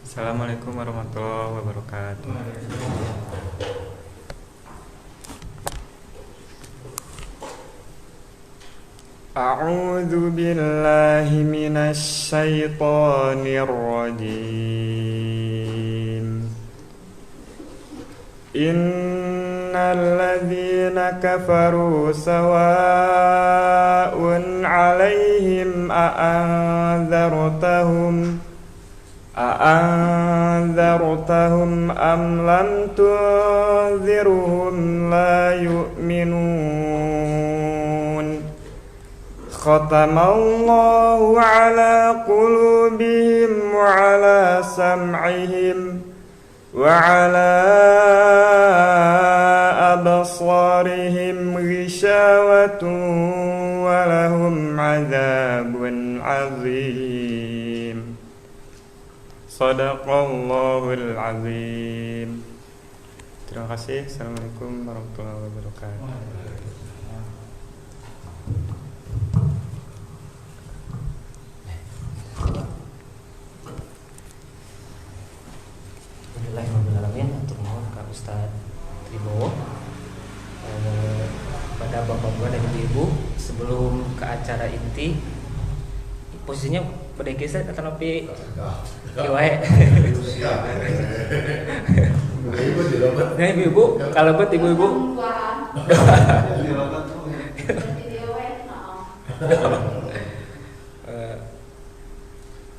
Assalamualaikum warahmatullahi wabarakatuh. A'udzu billahi minasy syaithanir rajim. Innal ladzina kafaru sawa'un 'alaihim أأنذرتهم أم لم تنذرهم لا يؤمنون ختم الله على قلوبهم وعلى سمعهم وعلى أبصارهم غشاوة ولهم عذاب عظيم. Shadaqallahul azim. Terima kasih. Assalamualaikum warahmatullahi wabarakatuh. Bismillahirrahmanirrahim. Untuk mohon Kak Ustadz Tribowo, pada bapak-bapak dan ibu-ibu, sebelum ke acara inti, posisinya pada kisah atau napi kiwae. Nah ibu-ibu, kalau buat ibu-ibu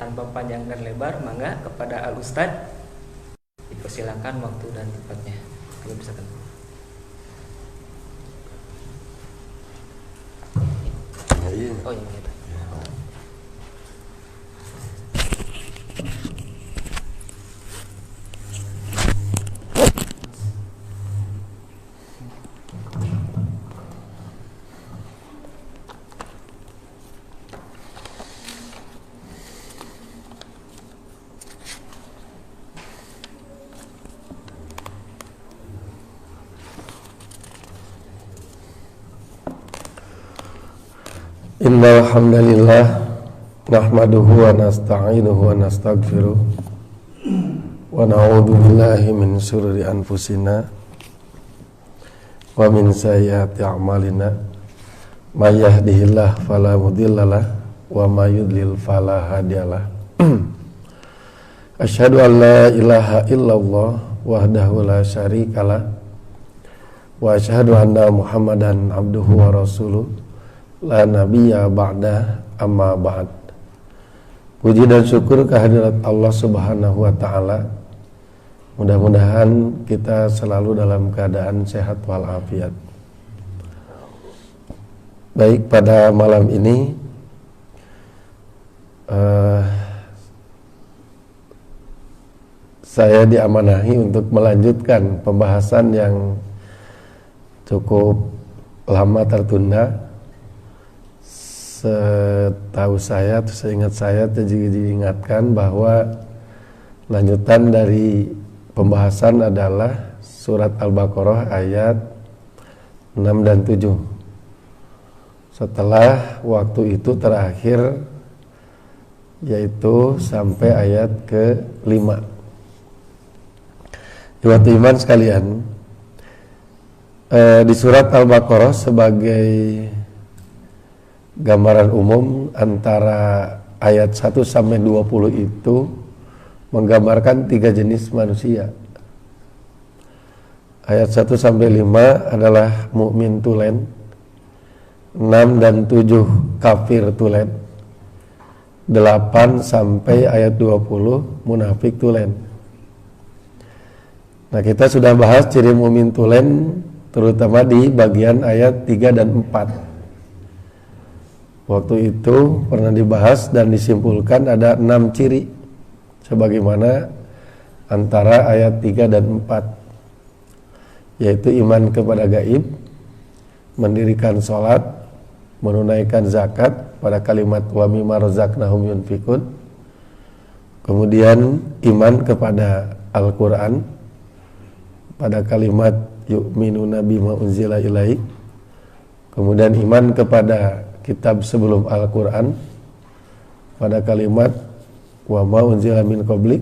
tanpa panjang dan lebar, mangga kepada Al Ustadz dipersilakan waktu dan tempatnya. Kami persilakan. Oh iya. Innal hamdalillah nahmaduhu wa nasta'inuhu wa nastaghfiruh wa na'udzu billahi min shururi anfusina wa min sayyiati a'malina may yahdihillahu fala mudhillalah wa may yudlil fala hadiyalah. Asyhadu an la ilaha illallah wahdahu la syarikalah wa asyhadu anna Muhammadan abduhu wa rasuluh la nabiyya ba'da amma ba'd. Puji dan syukur kehadirat Allah Subhanahu wa taala. Mudah-mudahan kita selalu dalam keadaan sehat walafiat. Baik, pada malam ini saya diamanahi untuk melanjutkan pembahasan yang cukup lama tertunda. Setahu saya, atau seingat saya diingatkan bahwa lanjutan dari pembahasan adalah surat Al-Baqarah ayat 6 dan 7. Setelah waktu itu terakhir, yaitu sampai ayat ke-5. Ikhwati iman sekalian, di surat Al-Baqarah sebagai gambaran umum antara ayat 1 sampai 20 itu menggambarkan 3 jenis manusia. Ayat 1 sampai 5 adalah mukmin tulen, 6 dan 7 kafir tulen, 8 sampai ayat 20 munafik tulen. Nah, kita sudah bahas ciri mukmin tulen terutama di bagian ayat 3 dan 4. Waktu itu pernah dibahas dan disimpulkan ada 6 ciri sebagaimana antara ayat 3 dan 4, yaitu iman kepada gaib, mendirikan sholat, menunaikan zakat pada kalimat wa mimma razaqnahum yunfikun, kemudian iman kepada Al-Quran pada kalimat yu'minuna bima unzila ilaik, kemudian iman kepada kitab sebelum Al-Quran pada kalimat wa ma unzila min qablik,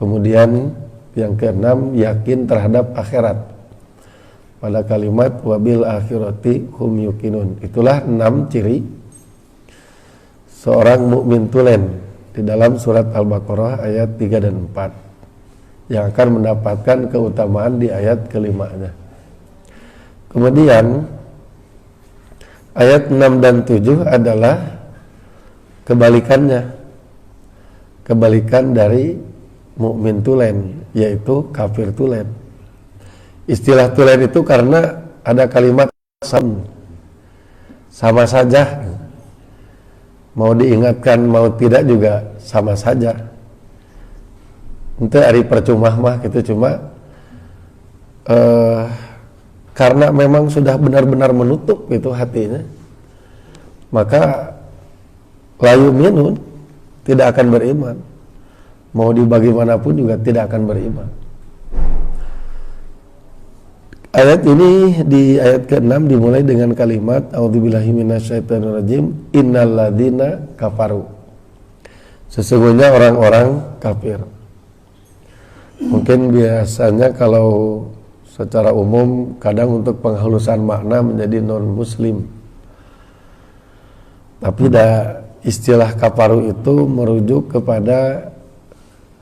Kemudian yang keenam, yakin terhadap akhirat. Pada kalimat wabil akhirati hum yuqinun. Itulah 6 ciri seorang mukmin tulen di dalam surat Al-Baqarah ayat 3 dan 4 yang akan mendapatkan keutamaan di ayat kelimanya. Kemudian ayat 6 dan 7 adalah kebalikannya. Kebalikan dari mukmin tulen, yaitu kafir tulen. Istilah tulen itu karena ada kalimat sama saja. Mau diingatkan mau tidak juga sama saja. Itu ari percuma mah gitu, cuma karena memang sudah benar-benar menutup gitu hatinya, maka layu minun tidak akan beriman. Mau dibagaimanapun juga tidak akan beriman. Ayat ini di ayat ke-6 dimulai dengan kalimat a'udzubillahi minasyaitonirrajim innalladzina kafaru. Sesungguhnya orang-orang kafir. Mungkin biasanya kalau secara umum kadang untuk penghalusan makna menjadi non muslim. Tapi istilah kafaru itu merujuk kepada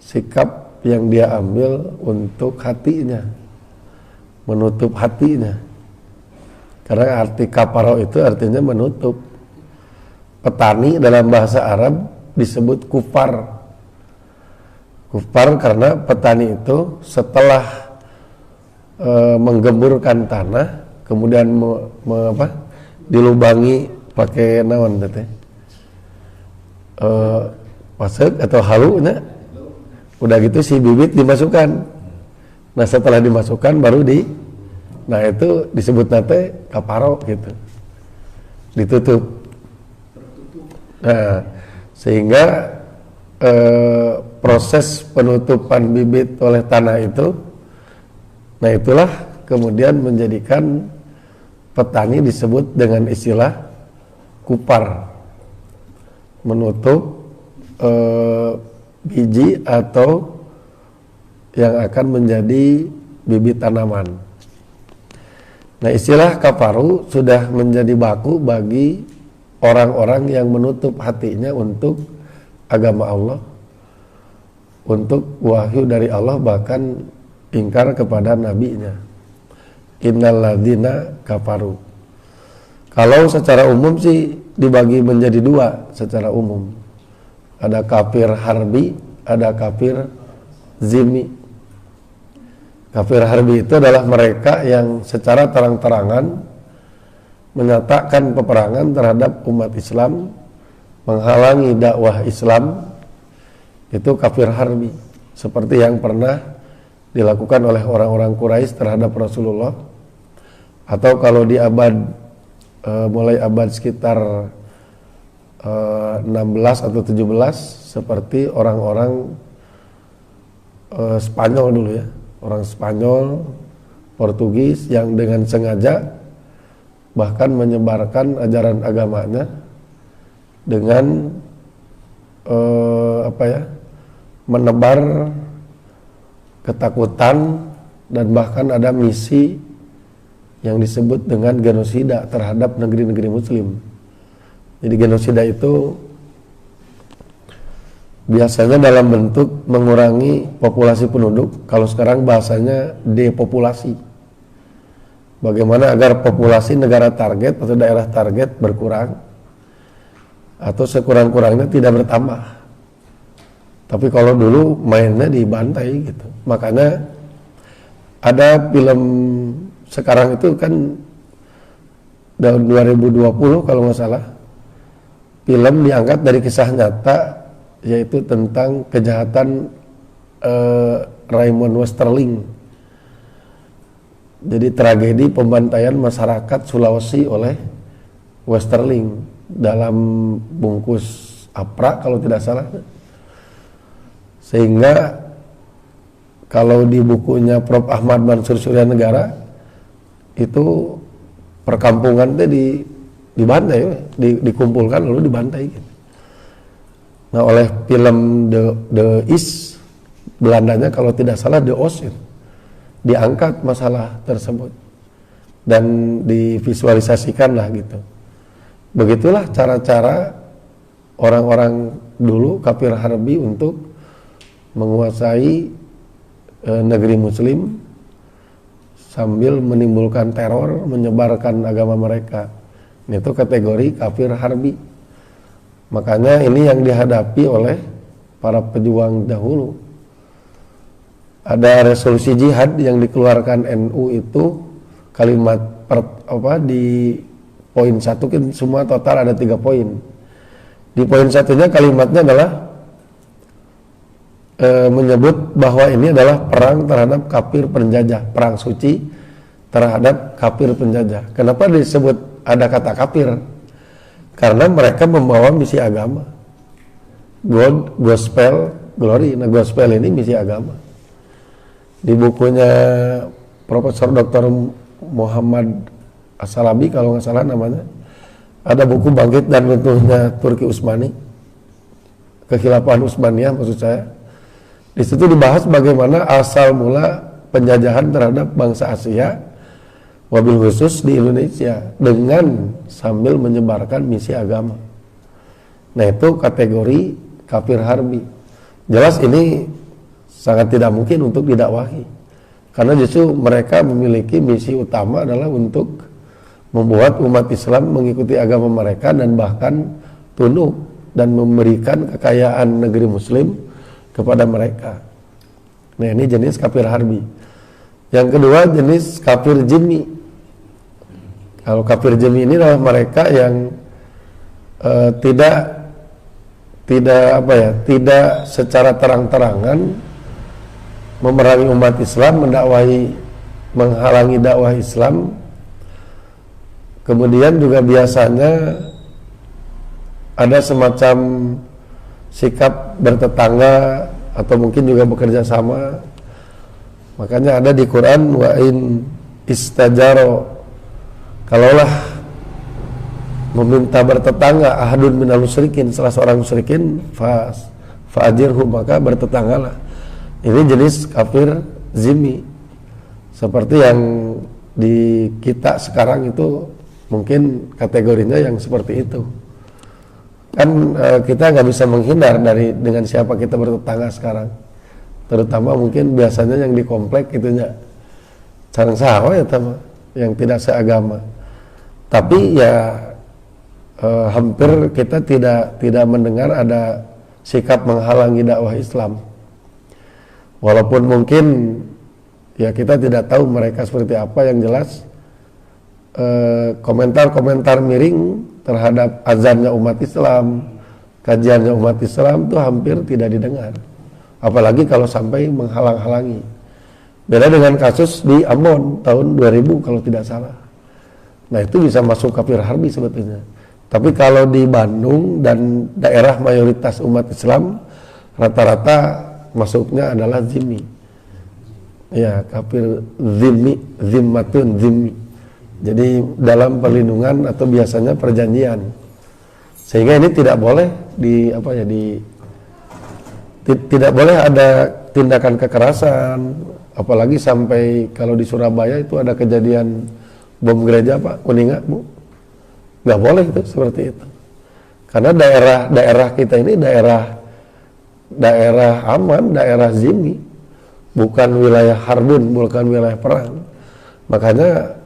sikap yang dia ambil untuk hatinya, menutup hatinya. Karena arti kafaro itu artinya menutup. Petani dalam bahasa Arab disebut kufar. Kufar karena petani itu setelah menggemburkan tanah, kemudian dilubangi pakai naon teh, pasek atau halunya, udah gitu si bibit dimasukkan. Nah setelah dimasukkan baru nah itu disebut nate kaparo gitu, ditutup. Nah sehingga proses penutupan bibit oleh tanah itu, nah itulah kemudian menjadikan petani disebut dengan istilah kupar, menutup biji atau yang akan menjadi bibit tanaman. Nah istilah kafaru sudah menjadi baku bagi orang-orang yang menutup hatinya untuk agama Allah, untuk wahyu dari Allah, bahkan ingkar kepada nabinya. Innalladzina kafaru. Kalau secara umum sih dibagi menjadi 2 secara umum. Ada kafir harbi, ada kafir zimmi. Kafir harbi itu adalah mereka yang secara terang-terangan menyatakan peperangan terhadap umat Islam, menghalangi dakwah Islam. Itu kafir harbi, seperti yang pernah dilakukan oleh orang-orang Quraisy terhadap Rasulullah, atau kalau di mulai abad sekitar 16 atau 17 seperti orang-orang Spanyol dulu ya, orang Spanyol, Portugis yang dengan sengaja bahkan menyebarkan ajaran agamanya dengan menebar ketakutan, dan bahkan ada misi yang disebut dengan genosida terhadap negeri-negeri muslim. Jadi genosida itu biasanya dalam bentuk mengurangi populasi penduduk. Kalau sekarang bahasanya depopulasi. Bagaimana agar populasi negara target atau daerah target berkurang, atau sekurang-kurangnya tidak bertambah. Tapi kalau dulu mainnya dibantai gitu. Makanya ada film sekarang itu kan tahun 2020 kalau nggak salah, film diangkat dari kisah nyata, yaitu tentang kejahatan Raymond Westerling. Jadi tragedi pembantaian masyarakat Sulawesi oleh Westerling dalam bungkus aprak kalau tidak salah. Sehingga kalau di bukunya Prof. Ahmad Mansur Suryanegara itu perkampungan itu dibantai, dikumpulkan lalu dibantai gitu. Nah oleh film The Is Belandanya kalau tidak salah diusir, diangkat masalah tersebut dan divisualisasikan lah gitu. Begitulah cara-cara orang-orang dulu kafir harbi untuk menguasai negeri muslim sambil menimbulkan teror, menyebarkan agama mereka. Itu kategori kafir harbi. Makanya ini yang dihadapi oleh para pejuang dahulu. Ada resolusi jihad yang dikeluarkan NU itu kalimat di poin 1 kan semua total ada 3 poin. Di poin 1-nya kalimatnya adalah menyebut bahwa ini adalah perang terhadap kafir penjajah, perang suci terhadap kafir penjajah. Kenapa disebut ada kata kafir? Karena mereka membawa misi agama. God, gospel, glory. Nah, gospel ini misi agama. Di bukunya Profesor Dr. Muhammad As-Salabi kalau nggak salah namanya, ada buku Bangkit dan Runtuhnya Turki Utsmani, Kekhilafahan Utsmaniyah maksud saya. Di situ dibahas bagaimana asal mula penjajahan terhadap bangsa Asia, wabil khusus di Indonesia, dengan sambil menyebarkan misi agama. Nah, itu kategori kafir harbi. Jelas ini sangat tidak mungkin untuk didakwahi, karena justru mereka memiliki misi utama adalah untuk membuat umat Islam mengikuti agama mereka dan bahkan tunduk dan memberikan kekayaan negeri muslim kepada mereka. Nah, ini jenis kafir harbi. Yang kedua jenis kafir jimmi. Kalau kafir jimmi ini adalah mereka yang tidak secara terang-terangan memerangi umat Islam, menghalangi dakwah Islam. Kemudian juga biasanya ada semacam sikap bertetangga atau mungkin juga bekerja sama. Makanya ada di Quran, wa in istajaro, kalaulah meminta bertetangga ahadun minal musyrikin, salah seorang musyrikin, fa'ajirhu, maka bertetanggalah. Ini jenis kafir zimmi. Seperti yang di kita sekarang itu mungkin kategorinya yang seperti itu. Kan kita nggak bisa menghindar dengan siapa kita bertetangga sekarang. Terutama mungkin biasanya yang di komplek itunya sareng saha ya tama, yang tidak seagama. Tapi ya hampir kita tidak mendengar ada sikap menghalangi dakwah Islam. Walaupun mungkin ya kita tidak tahu mereka seperti apa, yang jelas komentar-komentar miring terhadap azannya umat Islam, kajiannya umat Islam itu hampir tidak didengar. Apalagi kalau sampai menghalang-halangi. Beda dengan kasus di Ambon tahun 2000 kalau tidak salah. Nah, itu bisa masuk kafir harbi sebetulnya. Tapi kalau di Bandung dan daerah mayoritas umat Islam, rata-rata masuknya adalah zimmi. Ya, kafir zimmi, zimmatun zimmi. Jadi dalam perlindungan atau biasanya perjanjian. Sehingga ini tidak boleh tidak boleh ada tindakan kekerasan, apalagi sampai kalau di Surabaya itu ada kejadian bom gereja Pak Kuninga, Bu. Nggak boleh itu seperti itu. Karena daerah kita ini daerah aman, daerah zimmi, bukan wilayah harbun, bukan wilayah perang. Makanya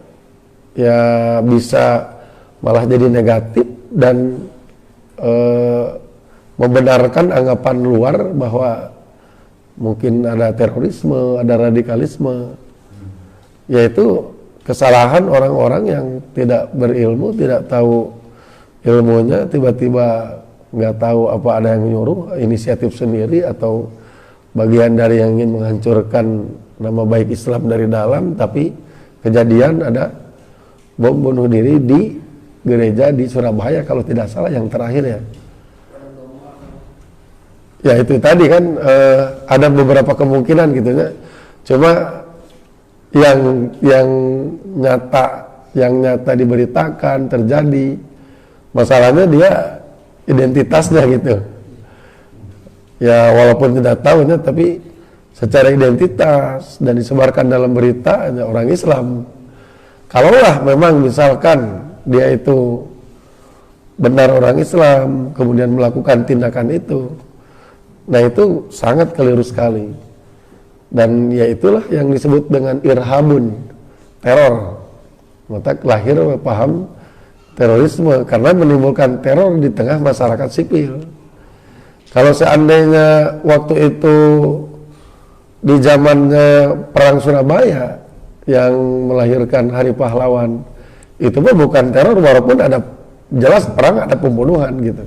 ya bisa malah jadi negatif dan membenarkan anggapan luar bahwa mungkin ada terorisme, ada radikalisme. Yaitu kesalahan orang-orang yang tidak berilmu, tidak tahu ilmunya, tiba-tiba nggak tahu apa ada yang nyuruh, inisiatif sendiri atau bagian dari yang ingin menghancurkan nama baik Islam dari dalam, tapi kejadian ada bom bunuh diri di gereja di Surabaya kalau tidak salah yang terakhir ya. Ya itu tadi kan ada beberapa kemungkinan gitu ya. Cuma yang nyata diberitakan terjadi, masalahnya dia identitasnya gitu. Ya walaupun tidak tahunya tapi secara identitas dan disebarkan dalam berita hanya orang Islam. Kalaulah memang misalkan dia itu benar orang Islam kemudian melakukan tindakan itu, nah itu sangat keliru sekali. Dan ya itulah yang disebut dengan irhabun, teror. Maka lahir paham terorisme karena menimbulkan teror di tengah masyarakat sipil. Kalau seandainya waktu itu di zamannya perang Surabaya yang melahirkan Hari Pahlawan, itu pun bukan teror walaupun ada jelas perang, ada pembunuhan gitu,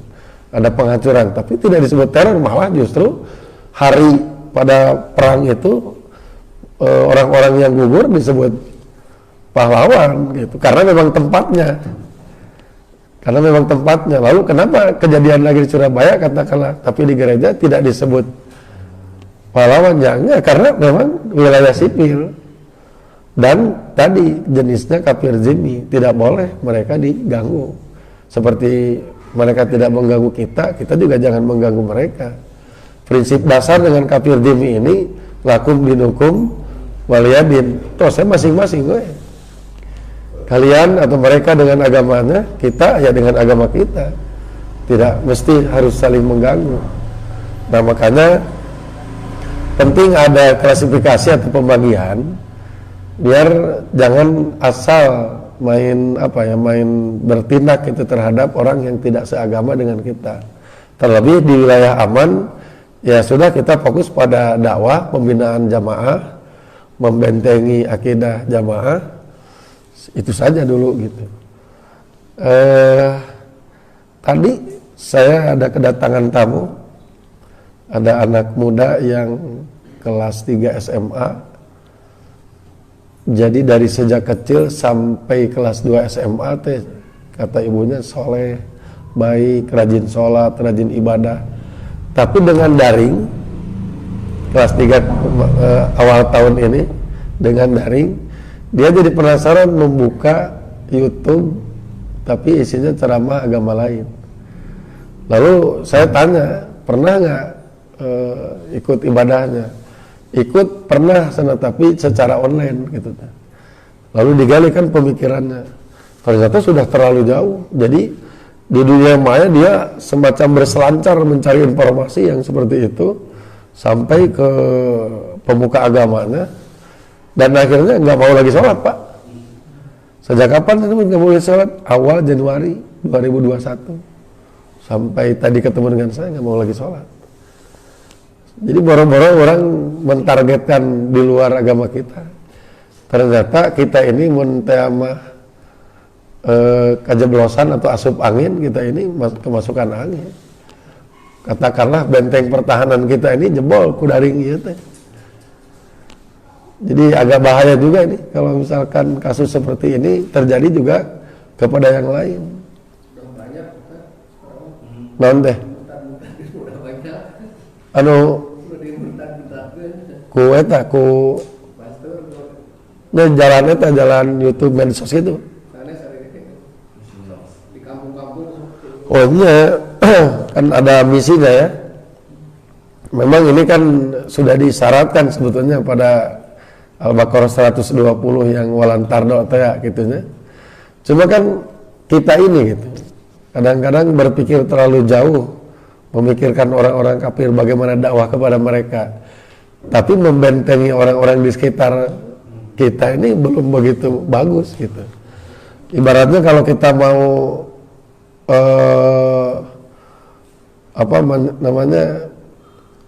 ada penghancuran, tapi tidak disebut teror, malah justru hari pada perang itu orang-orang yang gugur disebut pahlawan gitu, karena memang tempatnya. Lalu kenapa kejadian lagi di Surabaya katakanlah, tapi di gereja tidak disebut pahlawan? Ya enggak, karena memang wilayah sipil. Dan tadi jenisnya kafir zimmi, tidak boleh mereka diganggu. Seperti mereka tidak mengganggu kita, kita juga jangan mengganggu mereka. Prinsip dasar dengan kafir zimmi ini, lakum dinukum waliyadin. Terus masing-masing gue. Kalian atau mereka dengan agamanya, kita ya dengan agama kita. Tidak mesti harus saling mengganggu. Nah makanya penting ada klasifikasi atau pembagian, biar jangan asal main bertindak itu terhadap orang yang tidak seagama dengan kita. Terlebih di wilayah aman, ya sudah kita fokus pada dakwah, pembinaan jamaah, membentengi akidah jamaah, itu saja dulu gitu. Tadi saya ada kedatangan tamu, ada anak muda yang kelas 3 SMA. Jadi dari sejak kecil sampai kelas 2 SMA teh, kata ibunya soleh, baik, rajin sholat, rajin ibadah. Tapi dengan daring, kelas 3 awal tahun ini, dengan daring, dia jadi penasaran membuka YouTube, tapi isinya ceramah agama lain. Lalu saya tanya, pernah nggak ikut ibadahnya? Ikut pernah sana, tapi secara online gitu. Lalu digali kan pemikirannya, ternyata sudah terlalu jauh. Jadi di dunia maya dia semacam berselancar mencari informasi yang seperti itu sampai ke pemuka agamanya, dan akhirnya nggak mau lagi sholat, Pak. Sejak kapan itu nggak boleh sholat? Awal Januari 2021 sampai tadi ketemu dengan saya nggak mau lagi sholat. Jadi boro-boro orang mentargetkan di luar agama kita. Ternyata kita ini menteamah kejeblosan atau asup angin, kita ini kemasukan angin. Katakanlah benteng pertahanan kita ini jebol kudaring gitu. Jadi agak bahaya juga ini kalau misalkan kasus seperti ini terjadi juga kepada yang lain. Non teh. Ku eta ku jalan eta jalan YouTube medsos itu. Oh iya, kan ada misinya ya. Memang ini kan sudah disyaratkan sebetulnya pada Al-Baqarah 120 yang walantardo ya gitunya. Cuma kan kita ini gitu, kadang-kadang berpikir terlalu jauh, memikirkan orang-orang kafir, bagaimana dakwah kepada mereka, tapi membentengi orang-orang di sekitar kita ini belum begitu bagus gitu. Ibaratnya kalau kita mau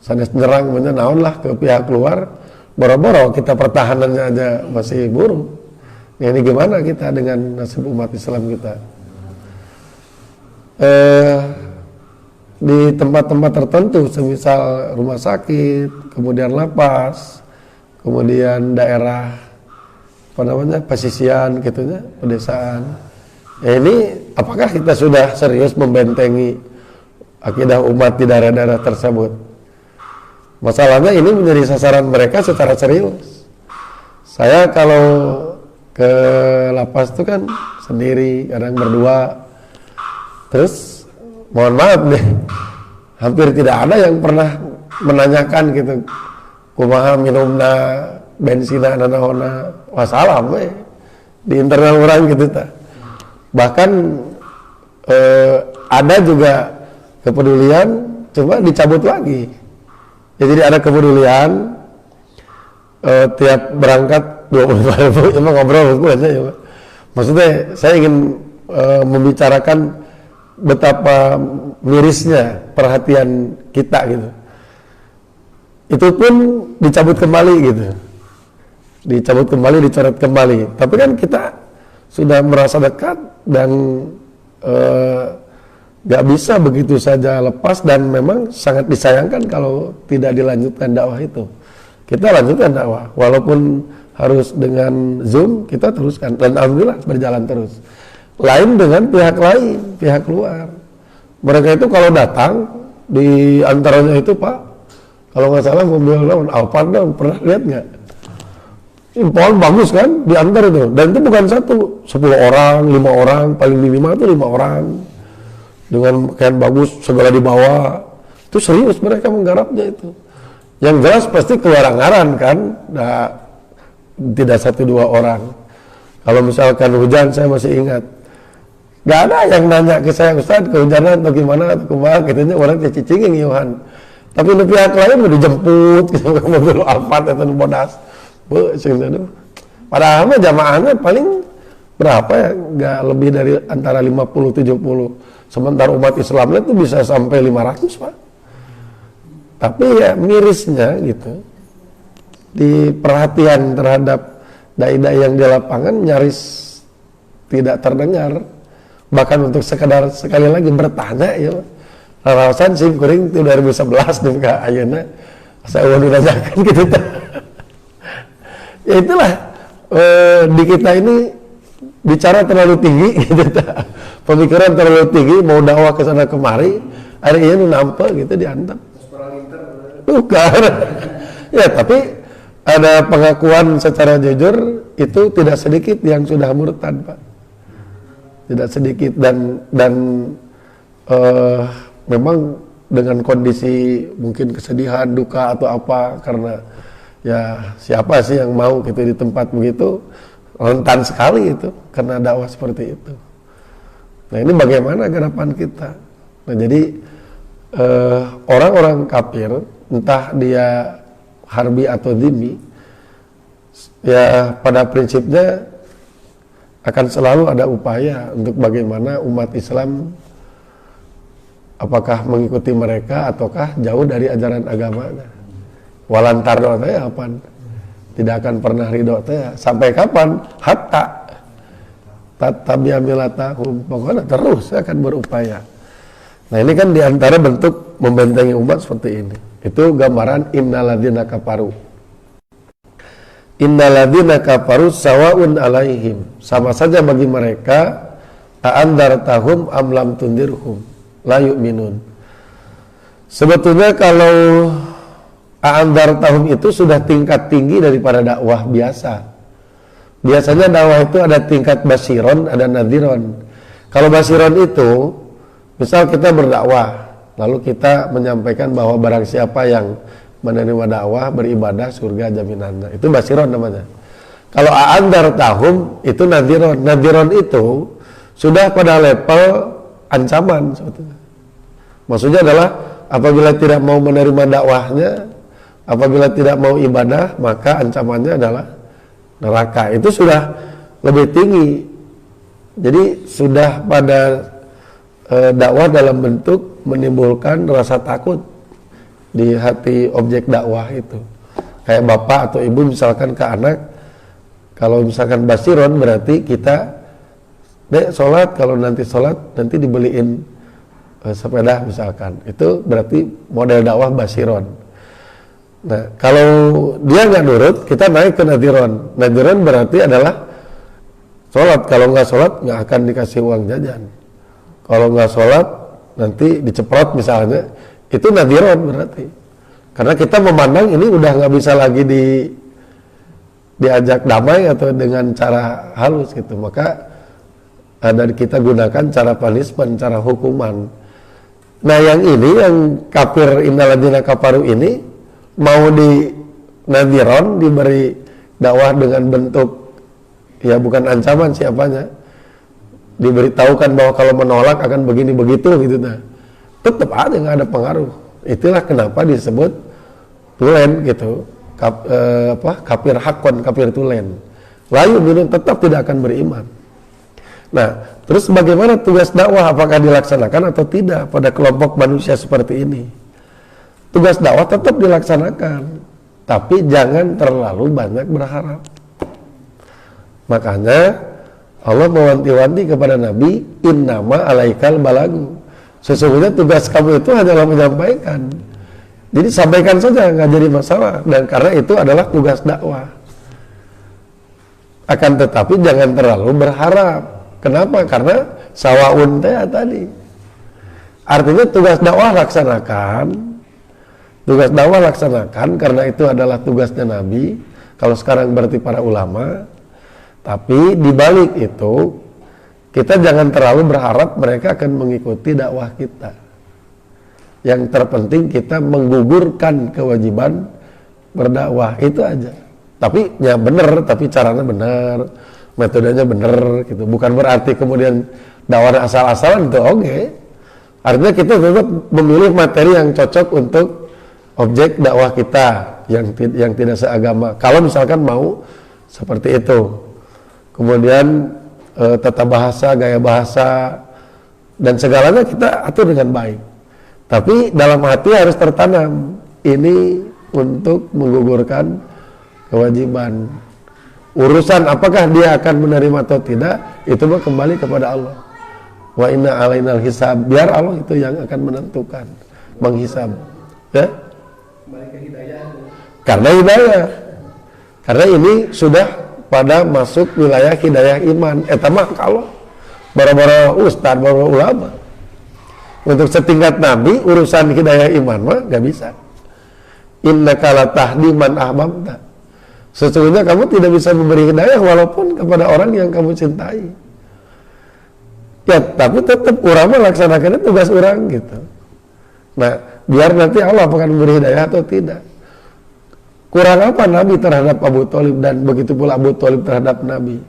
sanes nyerang naon lah ke pihak luar, boro-boro kita pertahanannya aja masih buruk. Ini gimana kita dengan nasib umat Islam kita? Di tempat-tempat tertentu, semisal rumah sakit, kemudian lapas, kemudian daerah pesisian gitunya, pedesaan. Ya ini apakah kita sudah serius membentengi akidah umat di daerah-daerah tersebut? Masalahnya ini menjadi sasaran mereka secara serius. Saya kalau ke lapas itu kan sendiri, kadang berdua. Terus mohon maaf nih, hampir tidak ada yang pernah menanyakan gitu, kumaha minumna bensina nanaona masalah we di internal orang gitu ta. Bahkan ada juga kepedulian cuma dicabut lagi. Ya, jadi ada kepedulian tiap berangkat 25.000 emang ngobrol buku aja ya. Maksudnya saya ingin membicarakan betapa mirisnya perhatian kita gitu. Itu pun dicabut kembali gitu. Dicabut kembali, dicoret kembali. Tapi kan kita sudah merasa dekat dan gak bisa begitu saja lepas, dan memang sangat disayangkan kalau tidak dilanjutkan dakwah itu. Kita lanjutkan dakwah, walaupun harus dengan Zoom, kita teruskan, dan alhamdulillah berjalan terus. Lain dengan pihak lain, pihak luar. Mereka itu kalau datang, di antaranya itu Pak, kalau nggak salah mobil Alphard, pernah lihat nggak? Pohon bagus kan, diantar itu, dan itu bukan satu, 10 orang, 5 orang, paling minimal itu 5 orang, dengan pakaian bagus, segala dibawa. Itu serius mereka menggarapnya itu. Yang jelas pasti keluar anggaran kan, nah, tidak 1-2 orang. Kalau misalkan hujan, saya masih ingat, nggak ada yang nanya ke saya, Ustaz kehujanan atau gimana atau kemana, katanya orang cicingin Yohan. Tapi di pihak lain udah dijemput gitu, mobil Alphard atau Modas. Padahal mah jamaahnya paling berapa ya, nggak lebih dari antara 50-70. Sementara umat Islamnya itu bisa sampai 500 Pak. Tapi ya mirisnya gitu, di perhatian terhadap dai-dai yang di lapangan nyaris tidak terdengar. Bahkan untuk sekedar sekali lagi bertanya ya, rarasan sih kuring itu 2011 nih Kak ayeuna saya udah nanyakan gitu. Ya itulah di kita ini bicara terlalu tinggi gitu, pemikiran terlalu tinggi, mau dakwah ke sana kemari, hari ini nampak gitu diantap. Bukan. Ya tapi ada pengakuan secara jujur itu tidak sedikit yang sudah murtad Pak, tidak sedikit, dan memang dengan kondisi mungkin kesedihan, duka atau apa, karena ya siapa sih yang mau gitu di tempat begitu, rentan sekali itu karena dakwah seperti itu. Nah ini bagaimana gerapan kita? Nah jadi orang-orang kafir, entah dia harbi atau dhimmi, ya pada prinsipnya akan selalu ada upaya untuk bagaimana umat Islam apakah mengikuti mereka ataukah jauh dari ajaran agamanya. Walantar doa teh apa? Tidak akan pernah ridho teh sampai kapan? Hatta tabiamilatahum, pokoknya terus akan berupaya. Nah ini kan diantara bentuk membentengi umat seperti ini. Itu gambaran innalladzina kafaru. Innalladzina kafaru sawaun alaihim, sama saja bagi mereka a'andartahum am lam tundirhum la yu'minun. Sebetulnya kalau a'andartahum itu sudah tingkat tinggi daripada dakwah biasa. Biasanya dakwah itu ada tingkat basiron, ada nadhiron. Kalau basiron itu, misal kita berdakwah, lalu kita menyampaikan bahwa barang siapa yang menerima dakwah, beribadah, surga jaminannya. Itu basiron namanya. Kalau a'andartahum itu nadhiron. Nadhiron itu sudah pada level ancaman sebetulnya. Maksudnya adalah apabila tidak mau menerima dakwahnya, apabila tidak mau ibadah, maka ancamannya adalah neraka. Itu sudah lebih tinggi. Jadi sudah pada dakwah dalam bentuk menimbulkan rasa takut di hati objek dakwah itu. Kayak bapak atau ibu misalkan ke anak, kalau misalkan basiron berarti kita, dek sholat, kalau nanti sholat nanti dibeliin sepeda misalkan. Itu berarti model dakwah basiron. Nah, kalau dia nggak nurut, kita naik ke nadhiron. Nadhiron berarti adalah sholat. Kalau nggak sholat, nggak akan dikasih uang jajan. Kalau nggak sholat, nanti diceprot misalnya. Itu nadhiron berarti. Karena kita memandang ini udah nggak bisa lagi diajak damai atau dengan cara halus gitu. Maka dari kita gunakan cara punishment, cara hukuman. Nah yang ini, yang kafir innalladzina kafaru ini, mau nadhiron, diberi dakwah dengan bentuk ya bukan ancaman siapanya, diberitahukan bahwa kalau menolak akan begini begitu gitu, nah tetap aja nggak ada pengaruh. Itulah kenapa disebut tulen gitu, kafir hakon, kafir tulen, layu minum, tetap tidak akan beriman. Nah, terus bagaimana tugas dakwah, apakah dilaksanakan atau tidak pada kelompok manusia seperti ini? Tugas dakwah tetap dilaksanakan, tapi jangan terlalu banyak berharap. Makanya Allah mewanti-wanti kepada Nabi, innama alaikal balagu. Sesungguhnya tugas kamu itu hanyalah menyampaikan. Jadi sampaikan saja, nggak jadi masalah. Dan karena itu adalah tugas dakwah. Akan tetapi jangan terlalu berharap. Kenapa? Karena sawaun tadi. Artinya tugas dakwah laksanakan. Tugas dakwah laksanakan karena itu adalah tugasnya Nabi. Kalau sekarang berarti para ulama. Tapi di balik itu kita jangan terlalu berharap mereka akan mengikuti dakwah kita. Yang terpenting kita menggugurkan kewajiban berdakwah, itu aja. Tapi ya benar, tapi caranya benar, metodenya benar gitu. Bukan berarti kemudian dakwah asal-asalan itu oke. Artinya kita tetap memilih materi yang cocok untuk objek dakwah kita yang tidak seagama. Kalau misalkan mau seperti itu. Kemudian tata bahasa, gaya bahasa, dan segalanya kita atur dengan baik. Tapi dalam hati harus tertanam, ini untuk menggugurkan kewajiban. Urusan apakah dia akan menerima atau tidak, itu mah kembali kepada Allah. Wa inna alainal hisab, biar Allah itu yang akan menentukan, menghisab. Ya? Karena hidayah. Karena ini sudah pada masuk wilayah hidayah iman. Mah kalau bara-bara ustadz, bara ulama untuk setingkat nabi urusan hidayah iman mah gak bisa. Innaka la tahdi man ahbabta. Sesungguhnya kamu tidak bisa memberi hidayah walaupun kepada orang yang kamu cintai. Ya, tapi tetap ulama laksanakannya tugas orang gitu. Nah, biar nanti Allah akan memberi hidayah atau tidak. Kurang apa Nabi terhadap Abu Thalib dan begitu pula Abu Thalib terhadap Nabi?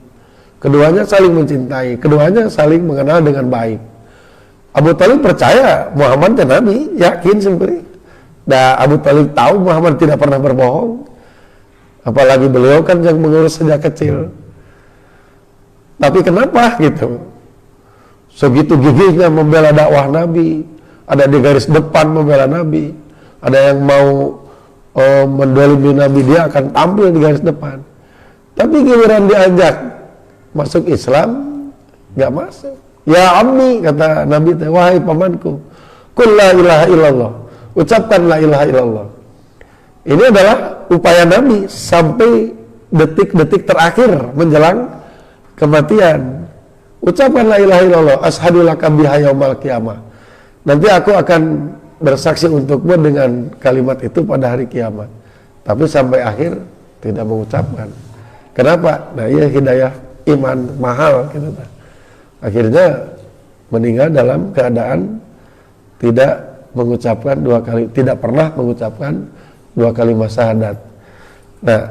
Keduanya saling mencintai, keduanya saling mengenal dengan baik. Abu Thalib percaya Muhammad dan Nabi, yakin sendiri. Dan Abu Thalib tahu Muhammad tidak pernah berbohong. Apalagi beliau kan yang mengurus sejak kecil. Tapi kenapa gitu? Segitu gigihnya membela dakwah Nabi, ada di garis depan membela Nabi, ada yang mau mendolimi Nabi, dia akan tampil di garis depan. Tapi giliran diajak masuk Islam, nggak masuk. Ya ammi, kata Nabi, wahai pamanku, qul la ilaha illallah, ucapkan la ilaha illallah. Ini adalah upaya Nabi sampai detik-detik terakhir menjelang kematian. Ucapkan la ilaha illallah, ashhadu laka biha yaumal qiyamah. Nanti aku akan bersaksi untukmu dengan kalimat itu pada hari kiamat. Tapi sampai akhir tidak mengucapkan. Kenapa? Nah, iya hidayah iman mahal gitu. Akhirnya meninggal dalam keadaan tidak mengucapkan dua kali, tidak pernah mengucapkan dua kalimat syahadat. Nah,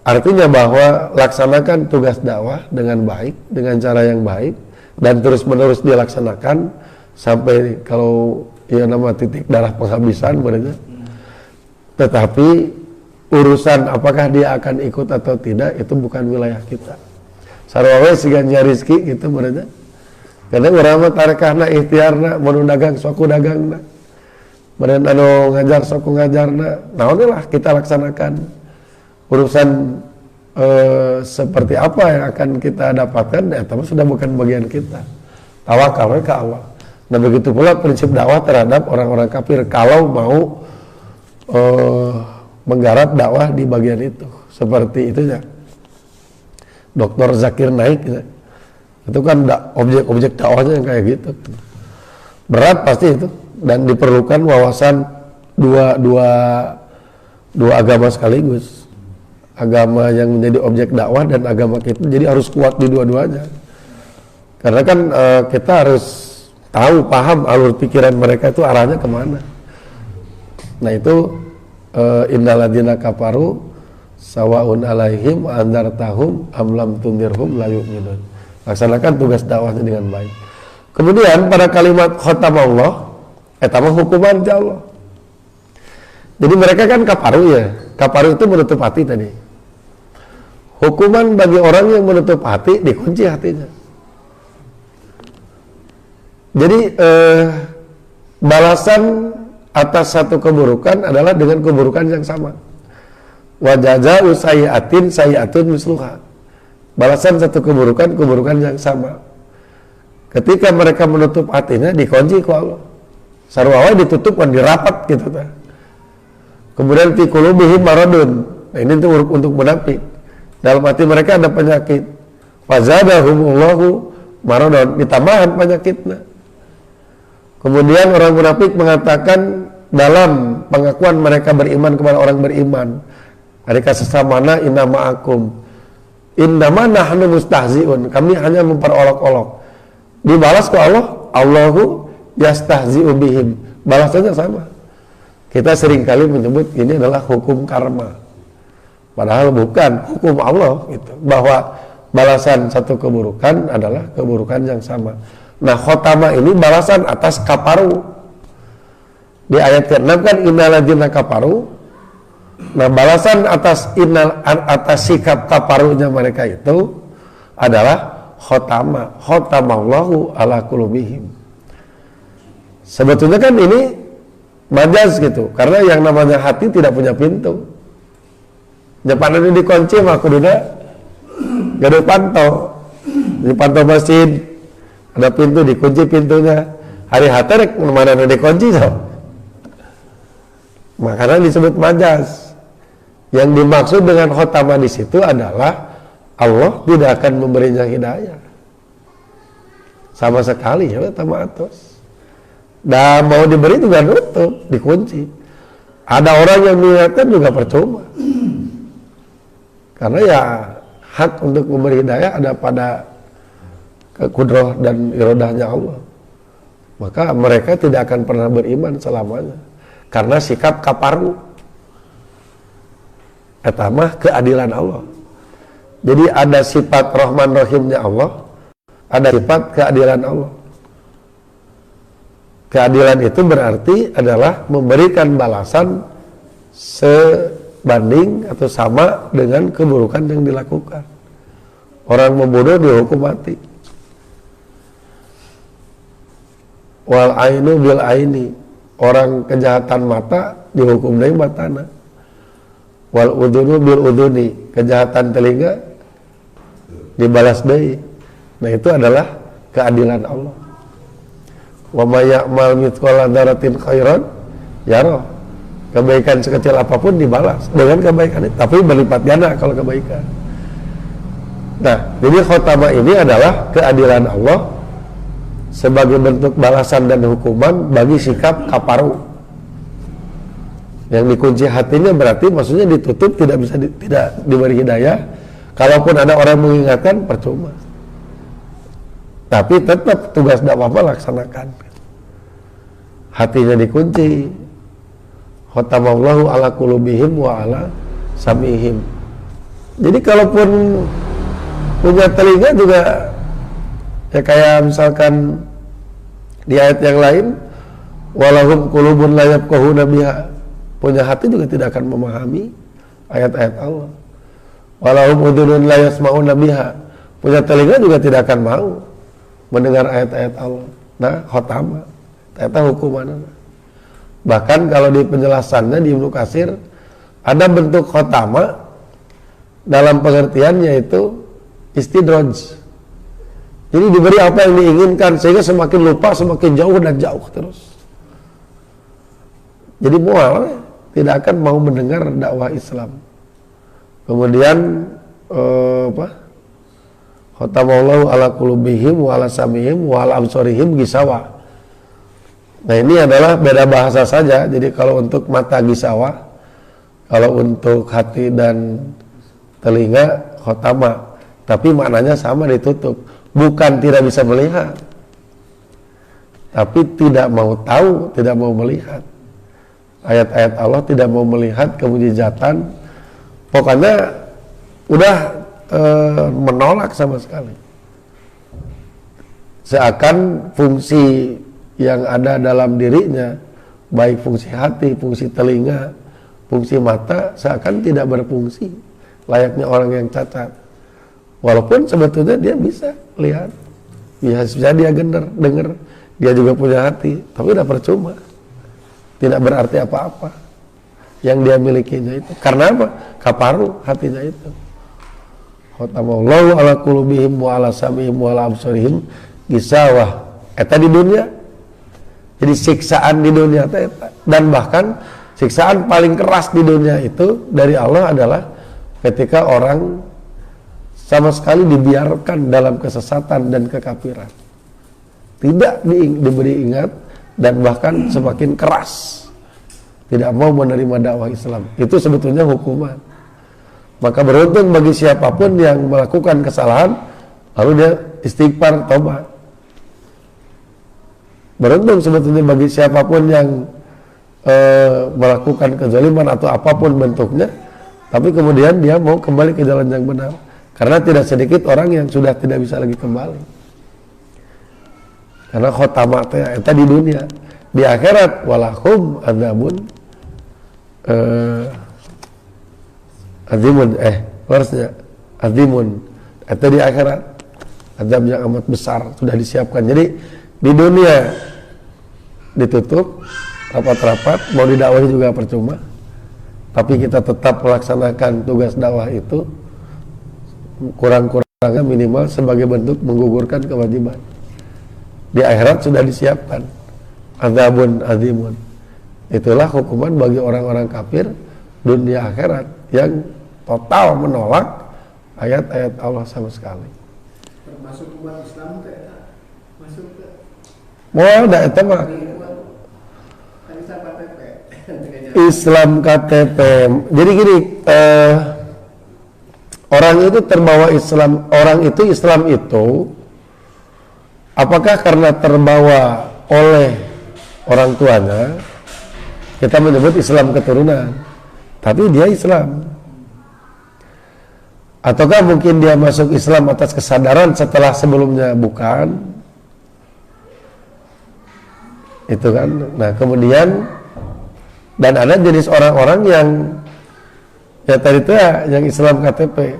artinya bahwa laksanakan tugas dakwah dengan baik, dengan cara yang baik, dan terus-menerus dilaksanakan sampai kalau ya nama titik darah penghabisan mereka. Tetapi urusan apakah dia akan ikut atau tidak itu bukan wilayah kita. Sarwawe siganya rizki gitu mereka. Karena urama tarekahna ikhtiarna mau dagang soku dagangna. Meren anu ngajar soku ngajarna. Nah inilah kita laksanakan. Urusan seperti apa yang akan kita dapatkan, itu sudah bukan bagian kita. Tawakal ke Allah. Nah begitu pula prinsip dakwah terhadap orang-orang kafir kalau mau menggarap dakwah di bagian itu. Seperti itu ya. Dr. Zakir Naik ya. Itu kan objek-objek dakwahnya yang kayak gitu. Berat pasti itu dan diperlukan wawasan dua agama sekaligus. Agama yang menjadi objek dakwah dan agama kita jadi harus kuat di dua-duanya. Karena kan kita harus tahu, paham alur pikiran mereka itu arahnya kemana. Nah itu innalladzina kafaru sawaun alaihim andartahum am lam tundirhum la yu'minun. Laksanakan tugas dakwahnya dengan baik. Kemudian pada kalimat khotamallah eta mah hukuman ti Allah. Jadi mereka kan kaparu ya. Kaparu itu menutup hati tadi. Hukuman bagi orang yang menutup hati, dikunci hatinya. Jadi balasan atas satu keburukan adalah dengan keburukan yang sama. Wa jazaa'u sayyi'atin sayyi'atun misluha. Balasan satu keburukan yang sama. Ketika mereka menutup hatinya, dikunci ku Allah. Sarwa ditutup kan dirapat gitu ta. Kemudian fi qulubihim maradun. Nah, ini untuk munafik. Dalam hati mereka ada penyakit. Fazadahumullahu maradun, ditambahan penyakitnya. Kemudian orang munafik mengatakan dalam pengakuan mereka beriman kepada orang beriman, mereka sesamana inna ma'akum innama nahnu mustahzi'un, kami hanya memperolok-olok. Dibalas ke Allah, Allahu yastahzi'u bihim, balasannya sama. Kita seringkali menyebut ini adalah hukum karma, padahal bukan hukum Allah gitu, bahwa balasan satu keburukan adalah keburukan yang sama. Nah, khotamah ini balasan atas kaparu. Di ayat ke-6 kan innalladzina kafaru. Nah, balasan atas sikap kaparunya mereka itu adalah khotamah. Khotamallahu ala qulubihim. Sebetulnya kan ini majaz gitu, karena yang namanya hati tidak punya pintu. Japan ini dikunci mah kuduna gede pantau. Di pantau mesin ada pintu, dikunci pintunya. Hari hati rek mana ada dikunci so. Makanya disebut majaz. Yang dimaksud dengan khotamah di situ adalah Allah tidak akan memberinya hidayah sama sekali ya tamatus. Dan mau diberi juga nutup, dikunci. Ada orang yang mengingatkan juga percuma. Karena ya hak untuk memberi hidayah ada pada kudrah dan iradahnya Allah. Maka mereka tidak akan pernah beriman selamanya karena sikap kaparu. Eta mah keadilan Allah. Jadi ada sifat Rahman Rahimnya Allah, ada sifat keadilan Allah. Keadilan itu berarti adalah memberikan balasan sebanding atau sama dengan keburukan yang dilakukan. Orang membunuh dihukum mati. Wal ainu bil aini, orang kejahatan mata dihukum dari matana. Wal udhunu bil udhuni, kejahatan telinga dibalas deui. Nah, itu adalah keadilan Allah. Wa may ya'mal mithqala dzarratin khairan yarah. Kebaikan sekecil apapun dibalas dengan kebaikan itu, tapi berlipat ganda kalau kebaikan. Nah, jadi khotamah ini adalah keadilan Allah sebagai bentuk balasan dan hukuman bagi sikap kaparu. Yang dikunci hatinya berarti maksudnya ditutup, tidak bisa tidak diberi hidayah. Kalaupun ada orang mengingatkan percuma. Tapi tetap tugas dakwah laksanakan. Hatinya dikunci. Khotamallahu ala qulubihim wa ala sam'ihim. Jadi kalaupun punya telinga juga ya kayak misalkan di ayat yang lain, walahum qulubun la yafqahuna biha, punya hati juga tidak akan memahami ayat-ayat Allah. Walahum udhunun la yasma'una biha, punya telinga juga tidak akan mau mendengar ayat-ayat Allah. Nah, khotamah eta hukumanna. Bahkan kalau di penjelasannya di Ibnu Katsir ada bentuk khotamah dalam pengertiannya itu istidraj. Jadi diberi apa yang diinginkan sehingga semakin lupa, semakin jauh dan jauh terus. Jadi mual tidak akan mau mendengar dakwah Islam. Kemudian khatamallahu ala qulubihim wa ala sam'ihim wa ala absarihim gisawa. Nah, ini adalah beda bahasa saja. Jadi kalau untuk mata gisawa, kalau untuk hati dan telinga khotamah, tapi maknanya sama, ditutup. Bukan tidak bisa melihat, tapi tidak mau tahu, tidak mau melihat ayat-ayat Allah, tidak mau melihat kemujizatan, pokoknya udah menolak sama sekali. Seakan fungsi yang ada dalam dirinya, baik fungsi hati, fungsi telinga, fungsi mata, seakan tidak berfungsi layaknya orang yang cacat. Walaupun sebetulnya dia bisa lihat, bisa dia dengar, dia juga punya hati, tapi udah percuma, tidak berarti apa-apa yang dia milikinya itu. Karena apa? Kaparu hatinya itu. Khatamallahu ala qulubihim wa ala sam'ihim wa ala absarihim gisawah. Eta di dunia. Jadi siksaan di dunia eta. Dan bahkan siksaan paling keras di dunia itu dari Allah adalah ketika orang sama sekali dibiarkan dalam kesesatan dan kekafiran, tidak diberi ingat, dan bahkan semakin keras tidak mau menerima dakwah Islam. Itu sebetulnya hukuman. Maka beruntung bagi siapapun yang melakukan kesalahan lalu dia istighfar, tobat. Beruntung sebetulnya bagi siapapun yang melakukan kezaliman atau apapun bentuknya, tapi kemudian dia mau kembali ke jalan yang benar. Karena tidak sedikit orang yang sudah tidak bisa lagi kembali. Karena khotamatnya itu di dunia. Di akhirat walahum adzabun azimun, harusnya azimun. Itu di akhirat azab yang amat besar sudah disiapkan. Jadi di dunia ditutup rapat-rapat, mau didakwahi juga percuma. Tapi kita tetap melaksanakan tugas dakwah itu kurang-kurangnya minimal sebagai bentuk menggugurkan kewajiban. Di akhirat sudah disiapkan adzabun azimun. Itulah hukuman bagi orang-orang kafir dunia akhirat yang total menolak ayat-ayat Allah sama sekali. Termasuk umat Islam teh masuk ke Ada eta mah Islam KTP. Jadi gini, orang itu terbawa Islam, orang itu Islam itu apakah karena terbawa oleh orang tuanya, kita menyebut Islam keturunan, tapi dia Islam. Ataukah mungkin dia masuk Islam atas kesadaran setelah sebelumnya bukan? Itu kan. Nah kemudian, dan ada jenis orang-orang yang ya tadi itu ya, yang Islam KTP,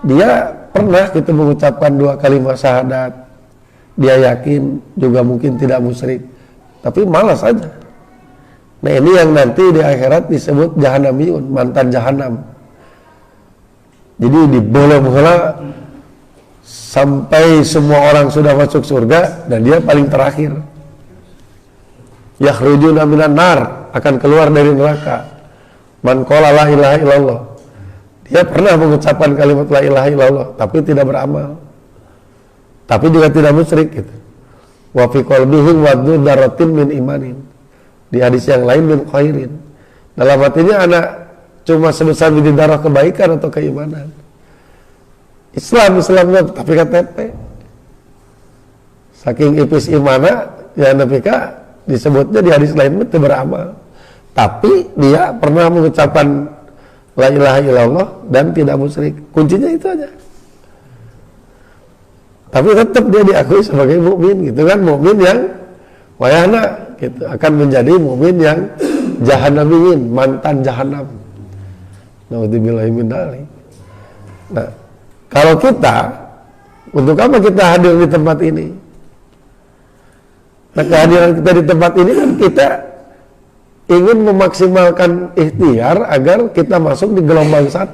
dia pernah gitu mengucapkan 2 kalimat syahadat, dia yakin juga mungkin tidak musyrik, tapi malas aja. Nah ini yang nanti di akhirat disebut jahanamiyun, mantan jahanam. Jadi dibola-bola sampai semua orang sudah masuk surga dan dia paling terakhir. Yakhrujuna minan nar, akan keluar dari neraka. Man qala la ilaha illallah. Dia pernah mengucapkan kalimat la ilaha illallah tapi tidak beramal. Tapi juga tidak musyrik gitu. Wa fi qalbihi waddu dzarratin min imanin. Di hadis yang lain min khairin. Dalam hatinya anak cuma sebesar biji darah kebaikan atau keimanan. Islamnya tapi KTP. Saking ipis imana ya nepika disebutnya di hadis lain itu beramal. Tapi dia pernah mengucapkan la ilaha illallah dan tidak musyrik. Kuncinya itu aja. Tapi tetap dia diakui sebagai mukmin gitu kan, mukmin yang wayahna gitu, akan menjadi mukmin yang jahannamiyin, mantan jahanam. Naudzubillahi min dzalik. Nah, kalau kita, untuk apa kita hadir di tempat ini? Nah, kehadiran kita di tempat ini kan kita ingin memaksimalkan ikhtiar agar kita masuk di gelombang 1.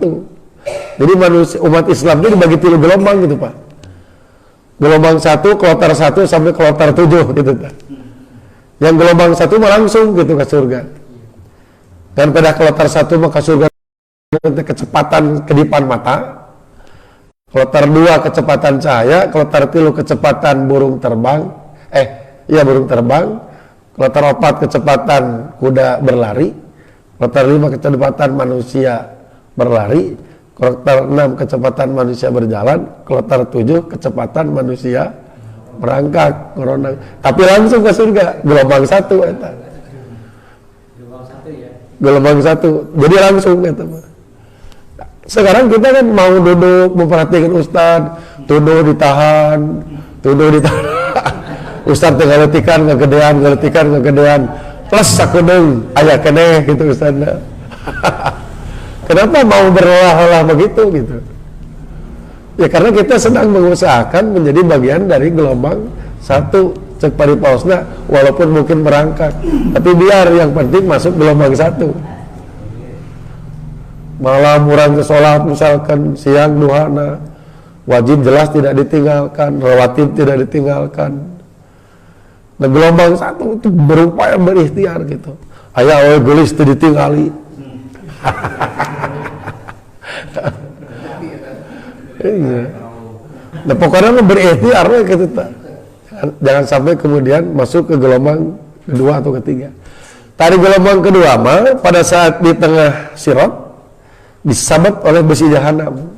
Jadi manusia, umat Islam itu dibagi 3 gelombang gitu Pak. Gelombang 1, kloter 1 sampai kloter 7 gitu Pak. Yang gelombang 1 mah langsung gitu ke surga. Dan pada kloter 1 mah ke surga kecepatan kedipan mata. Kloter 2 kecepatan cahaya, kloter 3 kecepatan burung terbang. Burung terbang. Kloter 4 kecepatan kuda berlari. Kloter 5 kecepatan manusia berlari. Kloter 6 kecepatan manusia berjalan. Kloter 7 kecepatan manusia merangkak. Tapi langsung ke surga. Gelombang 1 eta. Gelombang 1 ya. Gelombang 1. Jadi langsung eta mah. Sekarang kita kan mau duduk memperhatikan ustad, tuduh ditahan. Ustad tinggal kegedean, plus sakudeng, ayah keneh gitu ustad. Kenapa mau berolah-olah begitu gitu? Ya karena kita sedang mengusahakan menjadi bagian dari gelombang satu, cek paripaosna, walaupun mungkin berangkat, tapi biar yang penting masuk gelombang satu. Malam orang ke sholat misalkan siang duhana, wajib jelas tidak ditinggalkan, rawatib tidak ditinggalkan. Nah gelombang satu itu berupaya berikhtiar gitu. Ayah awal gelis itu ditinggali. Iya. Nah pokoknya berikhtiar gitu. Jangan sampai kemudian masuk ke gelombang kedua atau ketiga. Tadi gelombang kedua mah pada saat di tengah sirat disabat oleh besi jahanam.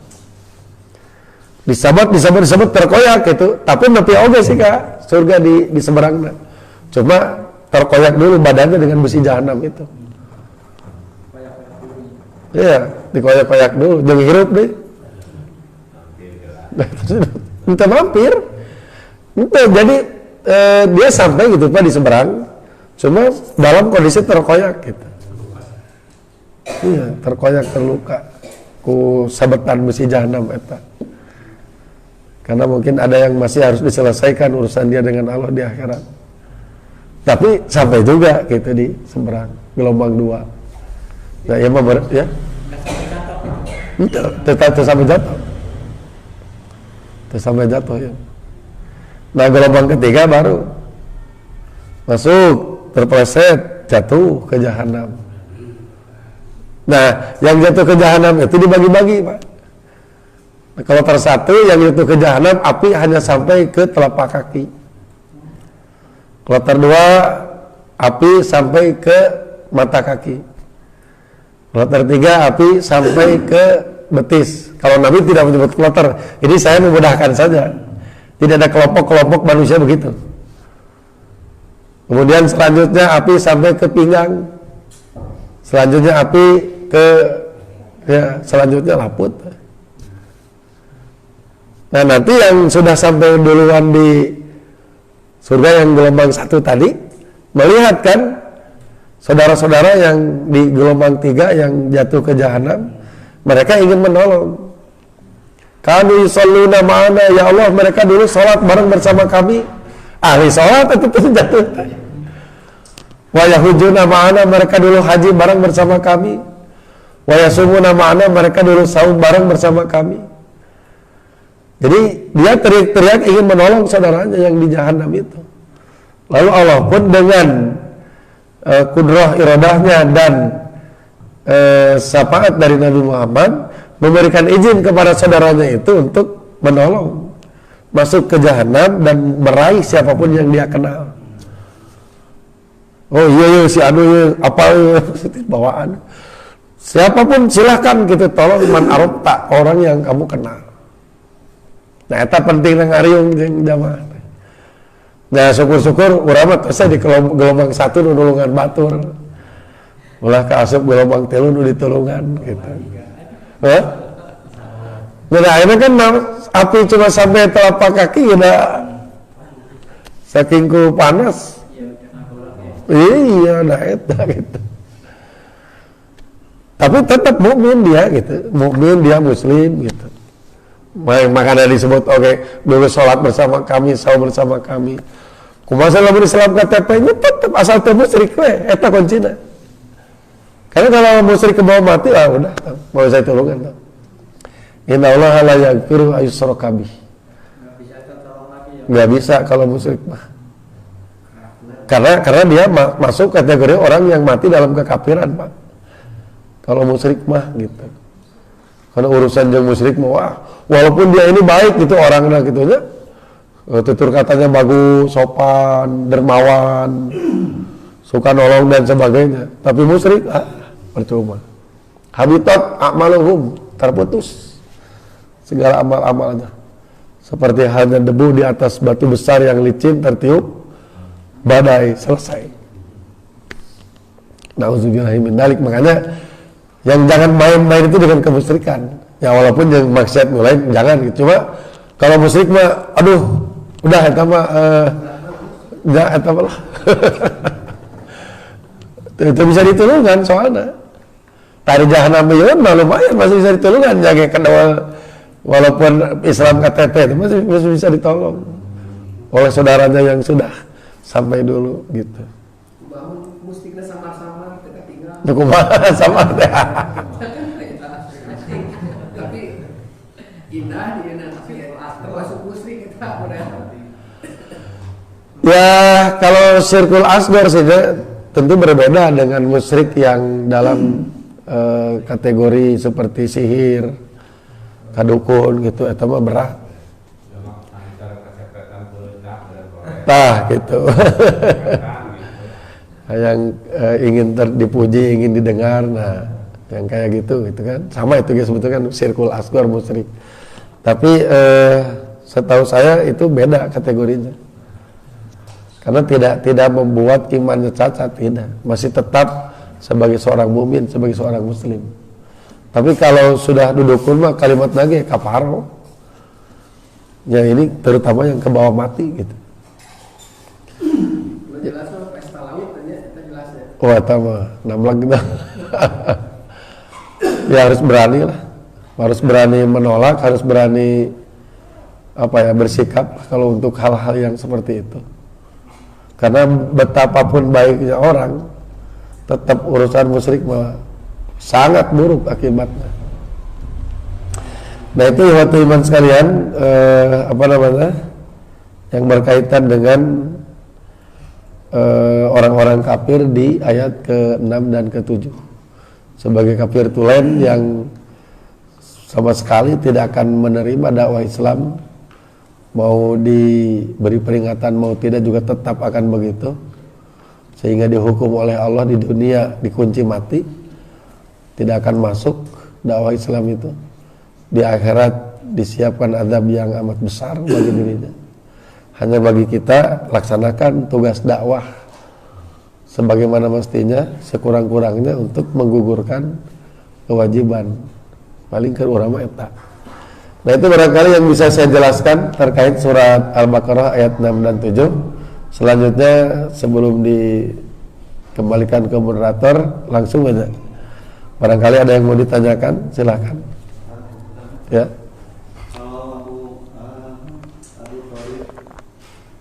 Disabat terkoyak gitu. Tapi nepi oge sih Kak, surga di seberangna. Cuma terkoyak dulu badannya dengan besi jahanam itu. Iya, dikoyak-koyak dulu, jangan hirup deh. Minta mampir. Jadi dia sampai gitu Pak di seberang, cuma dalam kondisi terkoyak gitu. Iya, terkoyak terluka ku sabetan besi jahanam eta. Karena mungkin ada yang masih harus diselesaikan urusan dia dengan Allah di akhirat. Tapi sampai juga gitu di seberang gelombang 2. Nah, ya mah ya. Tetap sampai jatuh. Sampai jatuh ya. Nah gelombang ketiga baru masuk, terpeleset, jatuh ke jahanam. Nah yang jatuh ke jahanam itu dibagi-bagi Pak. Nah, kalau tersatu yang jatuh ke jahanam api hanya sampai ke telapak kaki. Kalau terdua api sampai ke mata kaki. Kalau tertiga api sampai ke betis. Kalau Nabi tidak menyebut kloter, ini saya memudahkan saja. Tidak ada kelompok-kelompok manusia begitu. Kemudian selanjutnya api sampai ke pinggang. Selanjutnya api ke selanjutnya laput. Nah nanti yang sudah sampai duluan di surga yang gelombang 1 tadi melihat kan saudara-saudara yang di gelombang 3 yang jatuh ke jahanam, mereka ingin menolong. Kanu yusalluna ma'ana, ya Allah mereka dulu sholat bareng bersama kami. Ahli sholat itu jatuh. Wa yahujuna ma'ana, mereka dulu haji bareng bersama kami. Wa yasumuna ma'ana, mereka dulu saum bareng bersama kami. Jadi dia teriak-teriak ingin menolong saudaranya yang di jahanam itu. Lalu Allah pun dengan kudrah iradahnya dan syafaat dari Nabi Muhammad memberikan izin kepada saudaranya itu untuk menolong masuk ke jahanam dan meraih siapapun yang dia kenal. Oh iya si anu iya, apa bawaan. Siapapun silahkan kita tolong man arabta, orang yang kamu kenal. Nah itu penting nang ariung jeung jamaah. Nah syukur-syukur urang mah teh di gelombang 1 nu nulungan batur. Ulah ka asup gelombang 3 nu ditulungan gitu. Nah akhirnya kan api cuma sampai telapak kaki udah saking ku panas. Iya, nah itu gitu. Tapi tetap mukmin dia gitu, mukmin dia muslim gitu. Makanya disebut dulu sholat bersama kami, saum bersama kami. Kumaha lamun Islam KTP-nya tetap asal teu musyrik we, eta kuncina. Karena kalau musyrik ke bawah mati udah, mau saya tolongan tuh. Inna Allah la yaghfiru ayyushraka bih. Nggak bisa kalau musyrik mah. Karena dia masuk kategori orang yang mati dalam kekafiran, Pak. Kalau musyrik mah gitu. Karena urusan yang musyrik mah walaupun dia ini baik gitu orangnya gitu nya. Tutur katanya bagus, sopan, dermawan, suka nolong dan sebagainya. Tapi musyrik percuma. Habitat a'maluhum, terputus segala amal-amalnya. Seperti halnya debu di atas batu besar yang licin tertiup badai, selesai. Nauzubillahi min dzalik. Makanya yang jangan main-main itu dengan kemusyrikan. Ya walaupun yang maksiat mulai jangan gitu. Cuma kalau musyrik mah aduh udah eta mah enggak eta mah. Itu bisa ditulungan soalnya. Tari jahanam ya mah lumayan masih bisa ditulungan jaga kedua walaupun Islam KTP itu masih bisa ditolong oleh saudaranya yang sudah sampai dulu gitu. Bangun mustiknya sama-sama kita tinggal. Kumaha sama teh. Tapi indah dia nanti termasuk mustik kita udah. Ya kalau sirkul asghar sih tentu berbeda dengan musyrik yang dalam kategori seperti sihir, kadukun gitu, itu mah berat. Tah gitu. Yang ingin dipuji, ingin didengar, nah yang kayak gitu kan. Sama itu guys sebetulnya kan sirkul asghar musyrik. Tapi setahu saya itu beda kategorinya. Karena tidak membuat imannya cacat, tidak. Masih tetap sebagai seorang mukmin, sebagai seorang muslim. Tapi kalau sudah dudukun mah kalimat lagi kafaro. Ya ini terutama yang ke bawah mati gitu. Jelas mah pesta laut aja kita jelasnya. Oh eta mah namlak gitu. Ya harus berani lah. Harus berani menolak, harus berani bersikap kalau untuk hal-hal yang seperti itu. Karena betapapun baiknya orang, tetap urusan musyrik mah sangat buruk akibatnya. Nah itu waktu iman sekalian yang berkaitan dengan orang-orang kafir di ayat ke-6 dan ke-7 sebagai kafir tulen yang sama sekali tidak akan menerima dakwah Islam, mau diberi peringatan mau tidak juga tetap akan begitu, sehingga dihukum oleh Allah di dunia dikunci mati, tidak akan masuk dakwah Islam itu. Di akhirat disiapkan azab yang amat besar bagi dirinya. Hanya bagi kita laksanakan tugas dakwah sebagaimana mestinya, sekurang-kurangnya untuk menggugurkan kewajiban paling ke ulama eta. Nah itu barangkali yang bisa saya jelaskan terkait surat Al-Baqarah ayat 6 dan 7. Selanjutnya sebelum dikembalikan ke moderator langsung aja. Barangkali ada yang mau ditanyakan, silakan. Ya. Kalau Abu Thalib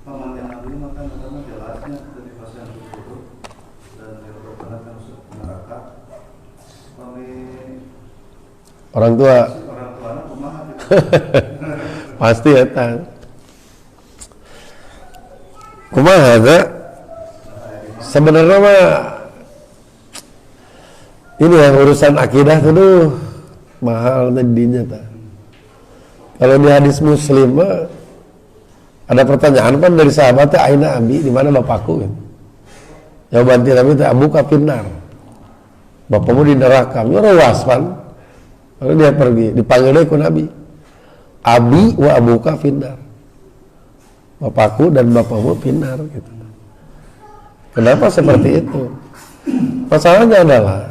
pamannya Nabi maka pertama jelasnya dari pasal 20 dan yang berpengaruh masuk neraka. Kami Orang tua pasti ya tan. Kumaha ada? Sebenarnya mah ini yang urusan akidah tuh mahal tadinya ta. Kalau di hadis Muslim mah ada pertanyaan kan dari sahabatnya aina abi, di mana bapakku kan? Jawaban Nabi teh abuka finnar. Bapakmu di neraka. Ngeruas kan. Lalu dia pergi, dipanggil oleh Nabi. Abi wa abuka finnar. Bapakku dan bapakmu finnar gitu. Kenapa seperti itu? Masalahnya adalah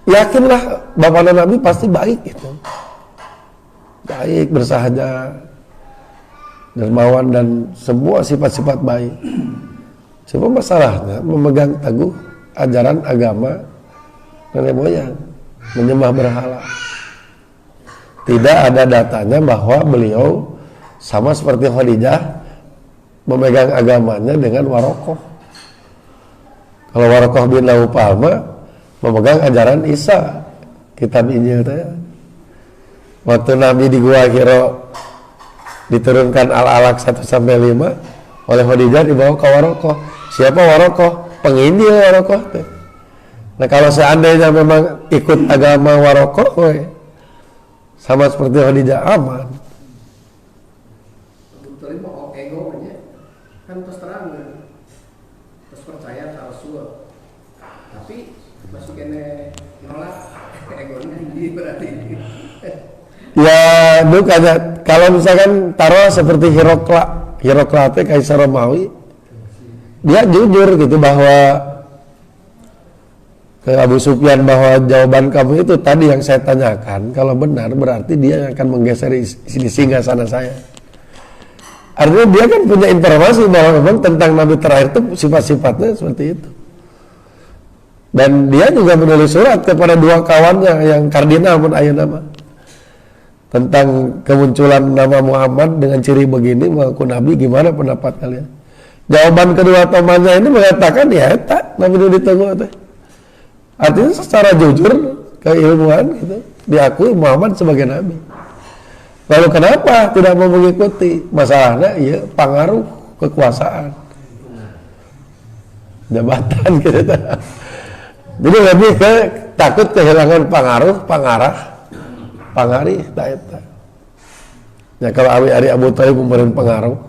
yakinlah bapak Nabi pasti baik gitu. Baik, bersahaja, dermawan dan semua sifat-sifat baik. Cuma masalahnya memegang teguh ajaran agama nenek moyang, menyembah berhala. Tidak ada datanya bahwa beliau sama seperti Khadijah memegang agamanya dengan Warokoh. Kalau Warokoh bin Naufal memegang ajaran Isa, kitab Injil teh. Waktu Nabi di Gua Hiro diturunkan Al-Alaq 1-5 oleh Khadijah dibawa ke Warokoh. Siapa Warokoh? Penginjil Warokoh teh. Nah kalau seandainya memang ikut agama Warokoh, sama seperti Khadijah aman. Sebetulnya mau ego aja, kan terus terang, terus percaya Rasul, tapi masih kena nolak egonya ini berarti. Ya bukannya kalau misalkan taruh seperti Hirokla Kaisar Romawi, dia jujur gitu bahwa ke Abu Sufyan bahwa jawaban kamu itu tadi yang saya tanyakan, kalau benar berarti dia yang akan menggeser di singgasana saya. Artinya dia kan punya informasi bahwa memang tentang Nabi terakhir itu sifat-sifatnya seperti itu. Dan dia juga menulis surat kepada dua kawannya yang kardinal pun ayat nama tentang kemunculan nama Muhammad dengan ciri begini mengaku Nabi, gimana pendapat kalian? Jawaban kedua temannya ini mengatakan ya tak Nabi itu ditunggu teh. Artinya secara jujur keilmuan gitu diakui Muhammad sebagai Nabi. Lalu kenapa tidak mau mengikuti? Masalahnya ya pengaruh kekuasaan, jabatan gitu. Jadi lebih ke takut kehilangan pangarih tak eta. Ya kalau Ari Abu Thalib memberi pengaruh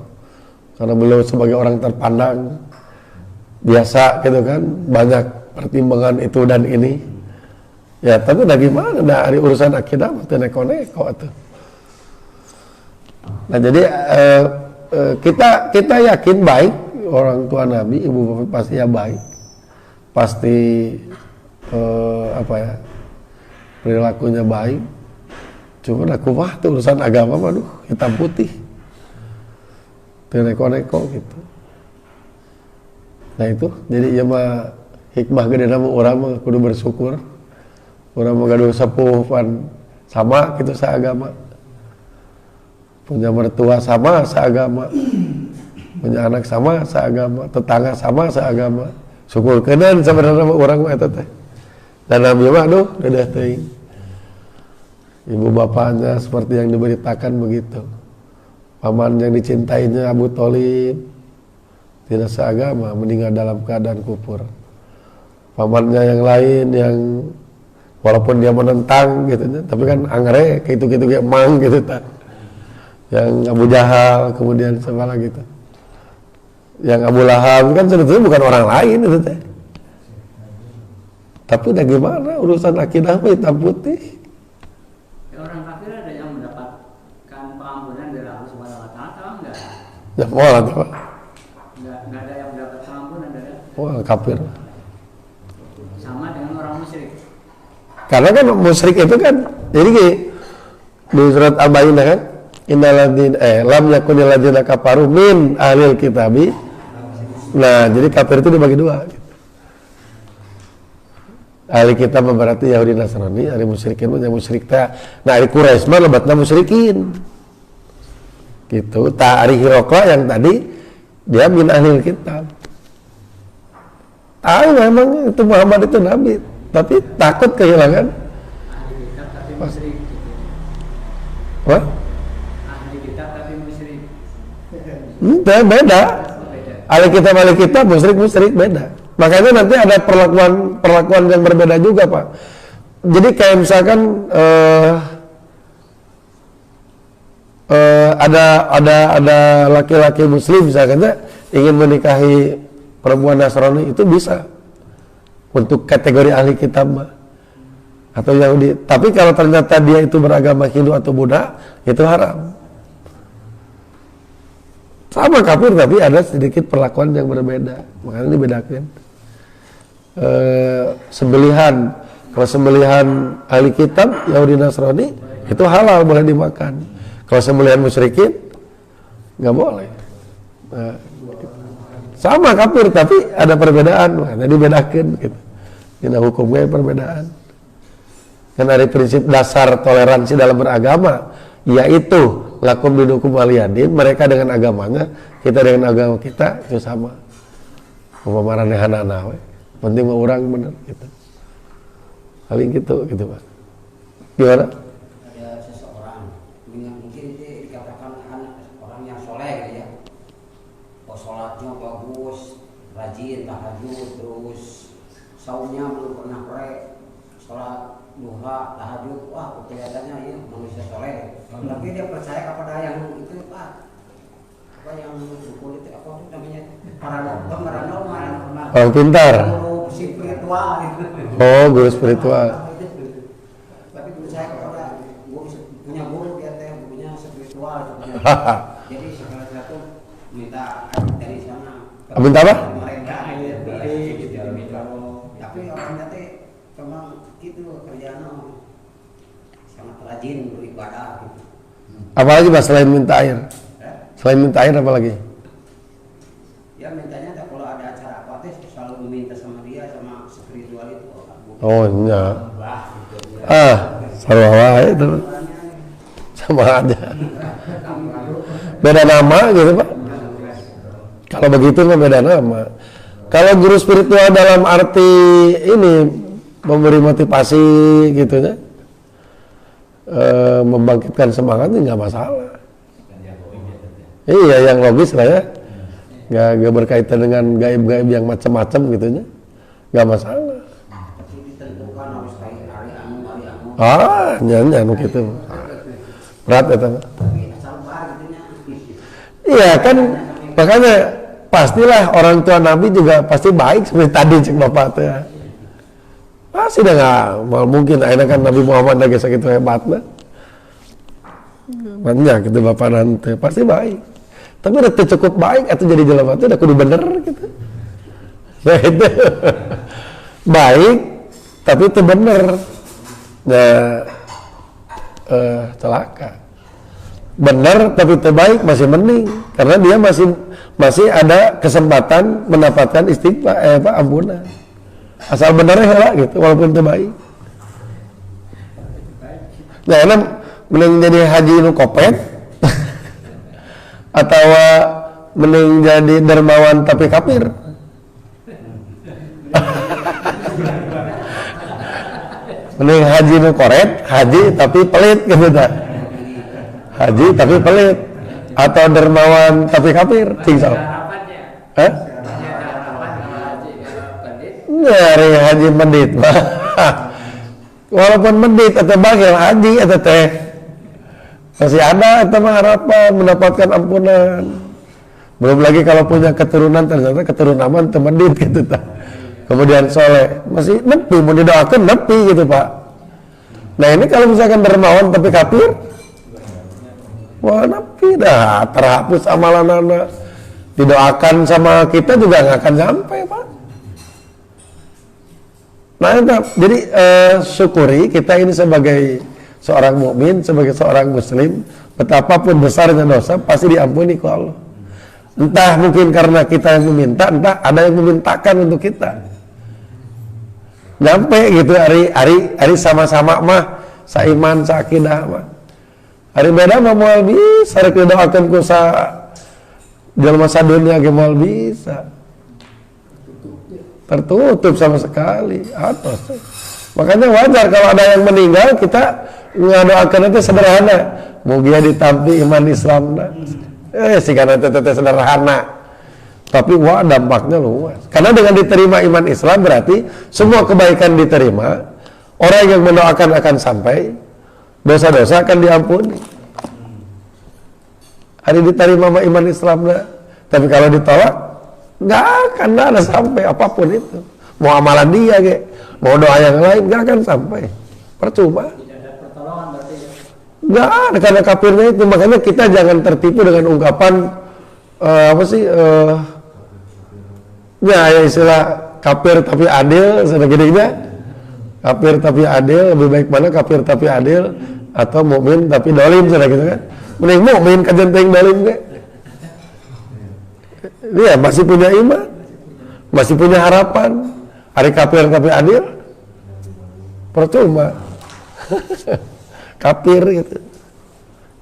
karena beliau sebagai orang terpandang biasa gitu kan, banyak pertimbangan itu dan ini. Ya tapi udah gimana, dari urusan akidah mesti neko-neko itu. Nah jadi kita yakin baik orang tua Nabi, ibu bapak pasti ya baik, pasti perilakunya baik. Cuma aku mah tuh urusan agama mah hitam putih, neko-neko gitu. Nah itu jadi ya mah hikmah gede nama orang mah kudu bersyukur. Orang mah gaduh sepuh pan sama gitu seagama. Punya mertua sama seagama, punya anak sama seagama, tetangga sama seagama. Syukur kenan sebenarnya orang mah eta teh. Dan Nabi mah dadah teuing. Ibu bapaknya seperti yang diberitakan begitu. Paman yang dicintainya Abu Thalib tidak seagama, meninggal dalam keadaan kufur. Pamannya yang lain yang walaupun dia menentang gitu, tapi kan angre gitu-gitu kayak emang gitu tak. Yang Abu Jahal kemudian siapa lagi gitu. Yang Abu Lahab kan sebetulnya bukan orang lain itu teh. Tapi udah gimana urusan akidah mah hitam putih. Orang kafir ada yang mendapatkan pengampunan dari Allah Subhanahu wa taala enggak? Ya moal tuh Pak. Enggak ada yang mendapat pengampunan dari Wah kafir. sama dengan orang musyrik. Karena kan musyrik itu kan jadi gini, di surat Al-Baqarah kan innalladzina lam yakunil ladzina kafaru min ahlil kitabi. Nah, jadi kafir itu dibagi dua gitu. Ahli kitab berarti Yahudi Nasrani, ahli musyrikin yang musyrik teh. Nah, ahli Quraisy mah lebatna musyrikin. Gitu. Ta ahli Hiraqla yang tadi dia min ahlil kitab. Tahu memang itu Muhammad itu nabi, tapi takut kehilangan Ahli kitab tapi musyrik. Wah? Ahli kitab tapi musyrik. Beda. Ahli kitab, musyrik beda. Makanya nanti ada perlakuan yang berbeda juga Pak. Jadi kayak misalkan ada laki-laki Muslim misalkan ingin menikahi perempuan Nasrani itu bisa untuk kategori ahli kitab atau Yahudi. Tapi kalau ternyata dia itu beragama Hindu atau Buddha itu haram. Sama kafir tapi ada sedikit perlakuan yang berbeda. Makanya dibedakan. Sembelihan, kalau sembelihan ahli kitab Yahudi Nasrani itu halal, boleh dimakan. Kalau sembelihan musyrikin nggak boleh. Sama kafir tapi ada perbedaan, makanya dibedakan gitu. Ini hukumnya perbedaan. Karena dari prinsip dasar toleransi dalam beragama yaitu lakum dinukum waliyadin, mereka dengan agamanya, kita dengan agama kita itu sama. Umpamane hanana we. Penting mah orang bener gitu. Paling gitu Pak. Gimana? Ada seseorang dengan mungkin itu dikatakan anak orang yang soleh gitu ya. Oh sholatnya bagus, rajin tahajud, terus saumnya belum pernah break, sholat duha, tahajud, wah kelihatannya ya manusia soleh. Tapi dia percaya kepada yang itu Pak, apa yang dukun itu apa itu namanya paranormal. Orang pintar. Guru spiritual gitu. Oh, guru spiritual. Tapi percaya kepada guru, punya guru dia teh punya spiritual punya. Jadi segala sesuatu minta dari sana. Minta apa? Mereka gitu. Tapi orangnya teh memang itu kerjaan sangat rajin beribadah gitu. Apalagi Pak selain minta air? Selain minta air apalagi? Ya mintanya kalau ada acara apa teh selalu meminta sama dia sama spiritual itu. Oh iya. Sarwa itu sama aja. Beda nama gitu Pak. Kalau begitu mah beda nama. Kalau guru spiritual dalam arti ini memberi motivasi gitu ya, membangkitkan semangat nggak masalah. Iya, yang logis lah ya, nggak berkaitan dengan gaib-gaib yang macam-macam gitu ya, nggak masalah. Nyanyi gitu, berat ya teman. Iya kan, makanya pastilah orang tua Nabi juga pasti baik seperti tadi cek bapak tuh ya. Pasti dah nggak mungkin akhirnya kan Nabi Muhammad lagi segitu hebatnya. Banyak gitu bapak nanti pasti baik. Tapi udah cukup baik atau jadi jelema itu udah kudu bener gitu. Nah itu baik tapi itu bener. Nah celaka. Bener tapi itu baik masih mending karena dia masih ada kesempatan mendapatkan istighfar ampunan. Asal benernya lah gitu walaupun itu baik. Nah enak mending jadi haji nu kopet atau mending jadi dermawan tapi kafir. Mending haji nu koret, haji tapi pelit gitu tak. Haji tapi pelit atau dermawan tapi kafir, tinggal. Nyari haji medit mah. Walaupun medit atau bagel haji atau teh masih ada atau harapan mendapatkan ampunan. Belum lagi kalau punya keturunan ternyata keturunan itu medit gitu tak. Kemudian soleh masih nepi mau didoakan nepi gitu Pak. Nah ini kalau misalkan dermawan tapi kafir, wah nepi dah terhapus amalan anak. Didoakan sama kita juga nggak akan sampai Pak. Nah itu, jadi syukuri kita ini sebagai seorang mukmin, sebagai seorang muslim, betapapun besarnya dosa pasti diampuni ku Allah. Entah mungkin karena kita yang meminta, entah ada yang memintakan untuk kita. Nyampe gitu hari sama-sama mah saiman sakidah mah. Hari beda mah moal bisa rek didoakeun ku sa jalma sadunya ge moal bisa. Tertutup sama sekali atas. Makanya wajar kalau ada yang meninggal kita ngadoakan itu sederhana. Mugia ditampi iman Islam. Sih karena teteh sederhana. Tapi wah dampaknya luas. Karena dengan diterima iman Islam berarti semua kebaikan diterima. Orang yang mendoakan akan sampai, dosa-dosa akan diampuni. Hari diterima iman Islam. Tapi kalau ditolak nggak akan ada sampai apapun itu. Mau amalan dia mau doa yang lain nggak akan sampai. Percuma. Nggak ada karena kafirnya itu. Makanya kita jangan tertipu dengan ungkapan ya istilah kafir tapi adil sedikitnya. Kafir tapi adil lebih baik mana kafir tapi adil atau mukmin tapi dolim gitu kan. Mending mukmin kajian teuing dolim ge. Dia masih punya iman, masih punya harapan. Hari kafir tapi adil, percuma. Kafir gitu.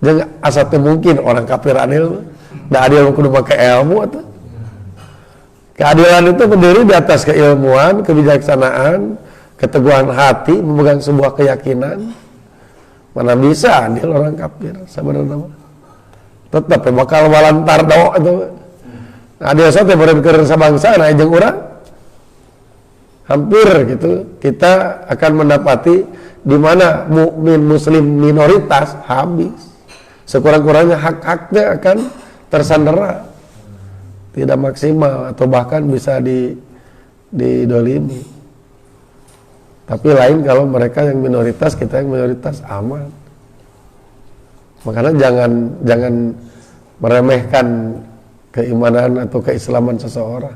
Jangan asal mungkin orang kafir adil, nggak adil kudu pakai ilmu atau. Keadilan itu berdiri di atas keilmuan, kebijaksanaan, keteguhan hati, memegang sebuah keyakinan. Mana bisa adil orang kafir sebenarnya. Tetap bakal walantar do itu. Adil sate bereun sabangsa nah jeung urang. Hampir gitu kita akan mendapati di mana mukmin muslim minoritas habis. Sekurang-kurangnya hak-haknya akan tersandera. Tidak maksimal atau bahkan bisa didolimi. Tapi lain kalau mereka yang minoritas, kita yang mayoritas aman. Makanya jangan meremehkan keimanan atau keislaman seseorang.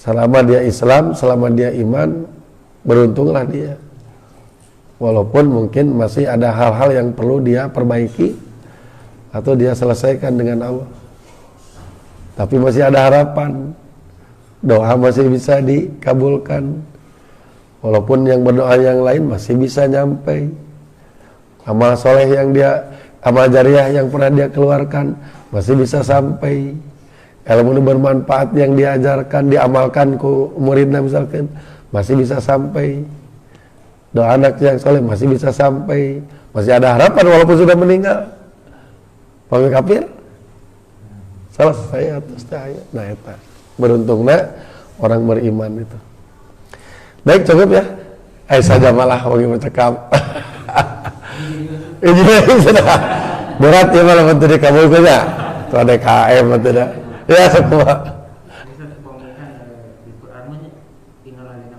Selama dia Islam, selama dia iman, beruntunglah dia. Walaupun mungkin masih ada hal-hal yang perlu dia perbaiki atau dia selesaikan dengan Allah. Tapi masih ada harapan. Doa masih bisa dikabulkan. Walaupun yang berdoa yang lain masih bisa nyampe. Amal soleh yang dia, amal jariah yang pernah dia keluarkan masih bisa sampai. Ilmu bermanfaat yang diajarkan, diamalkan ku muridnya misalkan, masih bisa sampai. Doa anak yang soleh masih bisa sampai. Masih ada harapan walaupun sudah meninggal. Pami kafir selesai atas cahaya. Nah eta beruntungnya orang beriman itu. Baik, cukup ya. Saja malah bagi bercakap. Ini sudah berat ya malah bentuk di kabul saja. Itu ada KM atau tidak? Ya semua. Di Quran innalladzina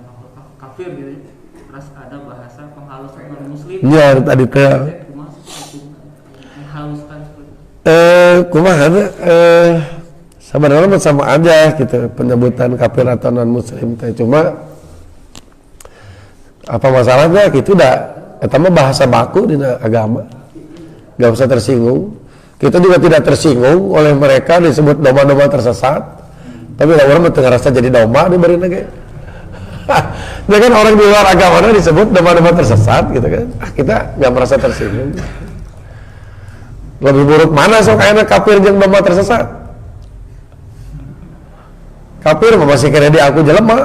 kafir gitu. Terus ada bahasa penghalusan non muslim. Iya tadi teh. Menghaluskan seperti Kumaha sebenarnya sama aja gitu penyebutan kafir atau non muslim teh, cuma apa masalahnya gitu dah eta mah bahasa baku di agama, gak usah tersinggung. Kita juga tidak tersinggung oleh mereka disebut domba-domba tersesat, tapi lah orang tengah rasa jadi domba diberi lagi. Ya kan orang di luar agama disebut domba-domba tersesat gitu kan, kita gak merasa tersinggung. Lebih buruk mana sok kayaknya kafir jeung domba tersesat? Kafir masih kena diakui jelema.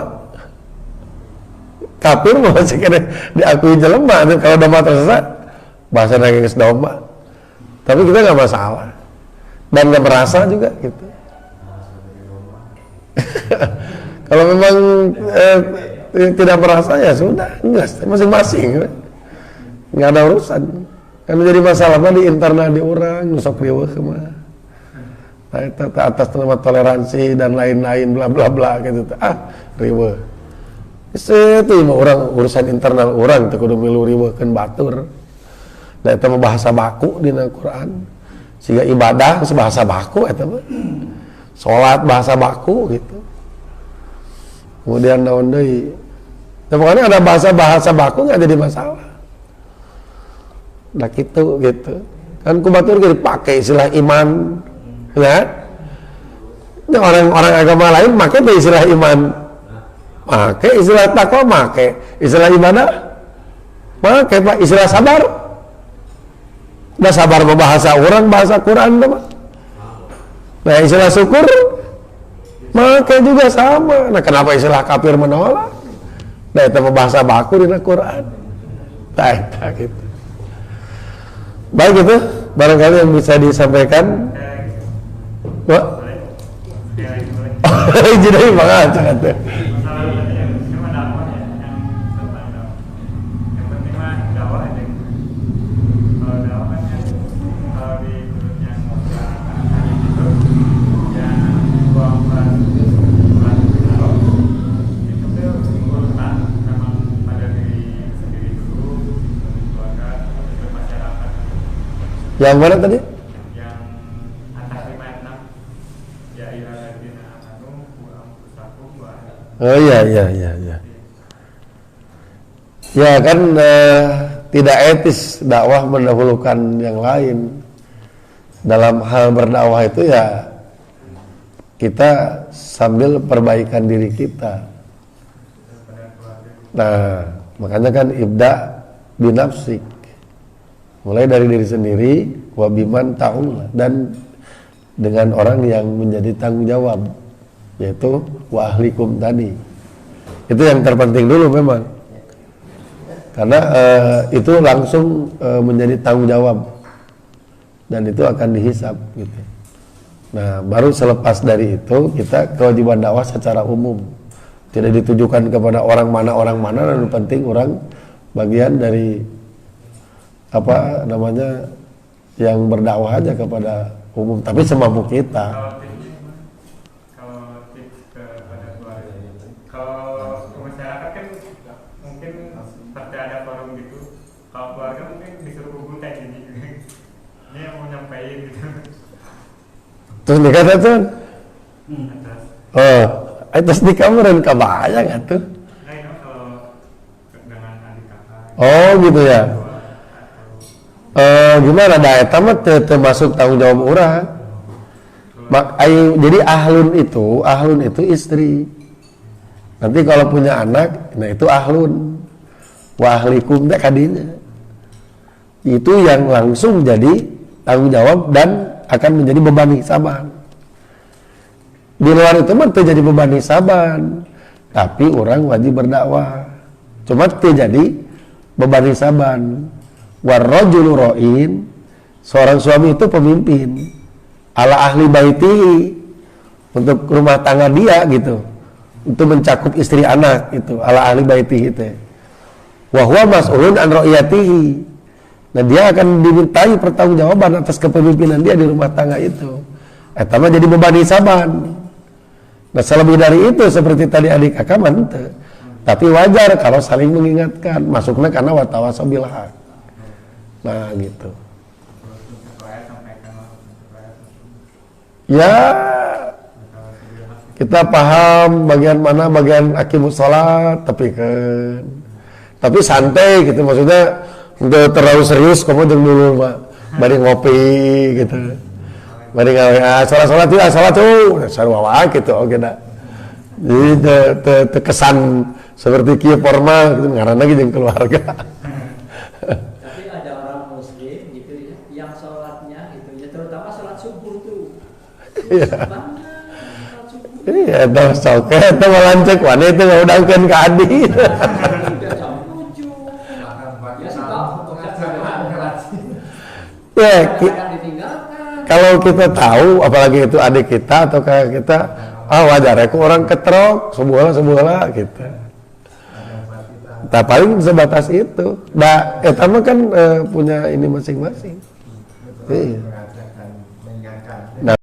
Kafir masih kena diakui jelema. Kalau domba tersesat, bahasa nangis domba. Tapi kita nggak masalah dan nggak merasa juga gitu. Kalau memang tidak merasa ya sudah, enggak masing-masing, nggak ada urusan. Kan jadi masalah mah di internal di orang, nusok riweuh mah. Nah, itu atas nama toleransi dan lain-lain bla bla bla gitu. Riweuh. Itu mah orang urusan internal orang teu kudu milu riweuhkeun batur. Da eta mah bahasa baku dina Quran. Siga ibadah bahasa baku eta mah. Salat bahasa baku gitu. Kemudian naon deui? Ya pokoknya ada bahasa baku enggak jadi masalah. Nah gitu. Kan kubatur gitu pakai istilah iman, ya. Nah, orang agama lain pakai istilah iman, pakai istilah takwa, pakai istilah ibadah, pakai pak istilah sabar. Nah sabar bahasa orang, bahasa Quran mah. Nah istilah syukur, pakai juga sama. Nah kenapa istilah kafir menolak? Nah itu bahasa baku di Quran. Tak gitu. Baik itu, barangkali yang bisa disampaikan. Wah, jadi banget kata. Yang mana tadi? Yang atas 5 6 ya ayyuhalladzina amanu qu anfusakum wa Oh iya. Ya kan tidak etis dakwah mendahulukan yang lain. Dalam hal berdakwah itu ya kita sambil perbaikan diri kita. Nah, makanya kan ibda binafsik. Mulai dari diri sendiri, wabiman ta'ul, dan dengan orang yang menjadi tanggung jawab, yaitu wa ahlikum tadi. Itu yang terpenting dulu memang, karena itu langsung menjadi tanggung jawab dan itu akan dihisab gitu. Nah baru selepas dari itu kita kewajiban dakwah secara umum, tidak ditujukan kepada orang mana, dan penting orang bagian dari apa namanya yang berdakwah aja kepada umum, tapi semampu kita. Kalau tips kepada keluarga, kalau ke masyarakat kan mungkin pasti ada forum gitu. Kalau keluarga mungkin disuruh kumpul kayak gini, ini yang mau nyampein gitu. Terus dikata tuh, Atas. atas di kamar dan kebayang tuh. Nah, kalau Oh gitu ya. Gimana dah eta mah termasuk tanggung jawab orang. Jadi ahlun itu istri. Nanti kalau punya anak, nah itu ahlun. Wa ahlikum teh kadinya. Itu yang langsung jadi tanggung jawab dan akan menjadi beban hisaban. Di luar itu mah teu jadi beban hisaban, tapi orang wajib berdakwah. Cuma teu jadi beban hisaban. Warrajulu ra'in, seorang suami itu pemimpin ala ahli baitihi, untuk rumah tangga dia gitu, untuk mencakup istri anak itu ala ahli baitihi teh. Wa huwa mas'ulun an ra'iyatihi. Nah dia akan dimintai pertanggungjawaban atas kepemimpinan dia di rumah tangga itu. Eta mah jadi beban hisaban. Nah selebih dari itu seperti tadi adik kakak mante. Tapi wajar kalau saling mengingatkan, masuknya karena watawasau bil haq. Nah gitu. Ya kita paham bagian mana bagian aqimus shalat, tapi santai gitu, maksudnya untuk terlalu serius kamu jangan dulu bari ngopi gitu. Bari ngawe salat itu salat tuh sarua gitu oke dah. Jadi terkesan seperti kieu formal gitu ngaranna ge jeung keluarga. Tapi ada orang muslim gitu ya yang sholatnya gitu ya, terutama sholat subuh tuh. Iya. Sholat subuh. Iya, itu sok eta malancek wane itu ngaudangkeun ka adi. Udah jam 7. Ya suka Ya, akan ditinggalkan. kalau kita tahu apalagi itu adik kita atau kayak kita wajar ya orang ketrok sebuah gitu. Nah paling sebatas itu. Nah, eta mah kan punya ini masing-masing. Iya.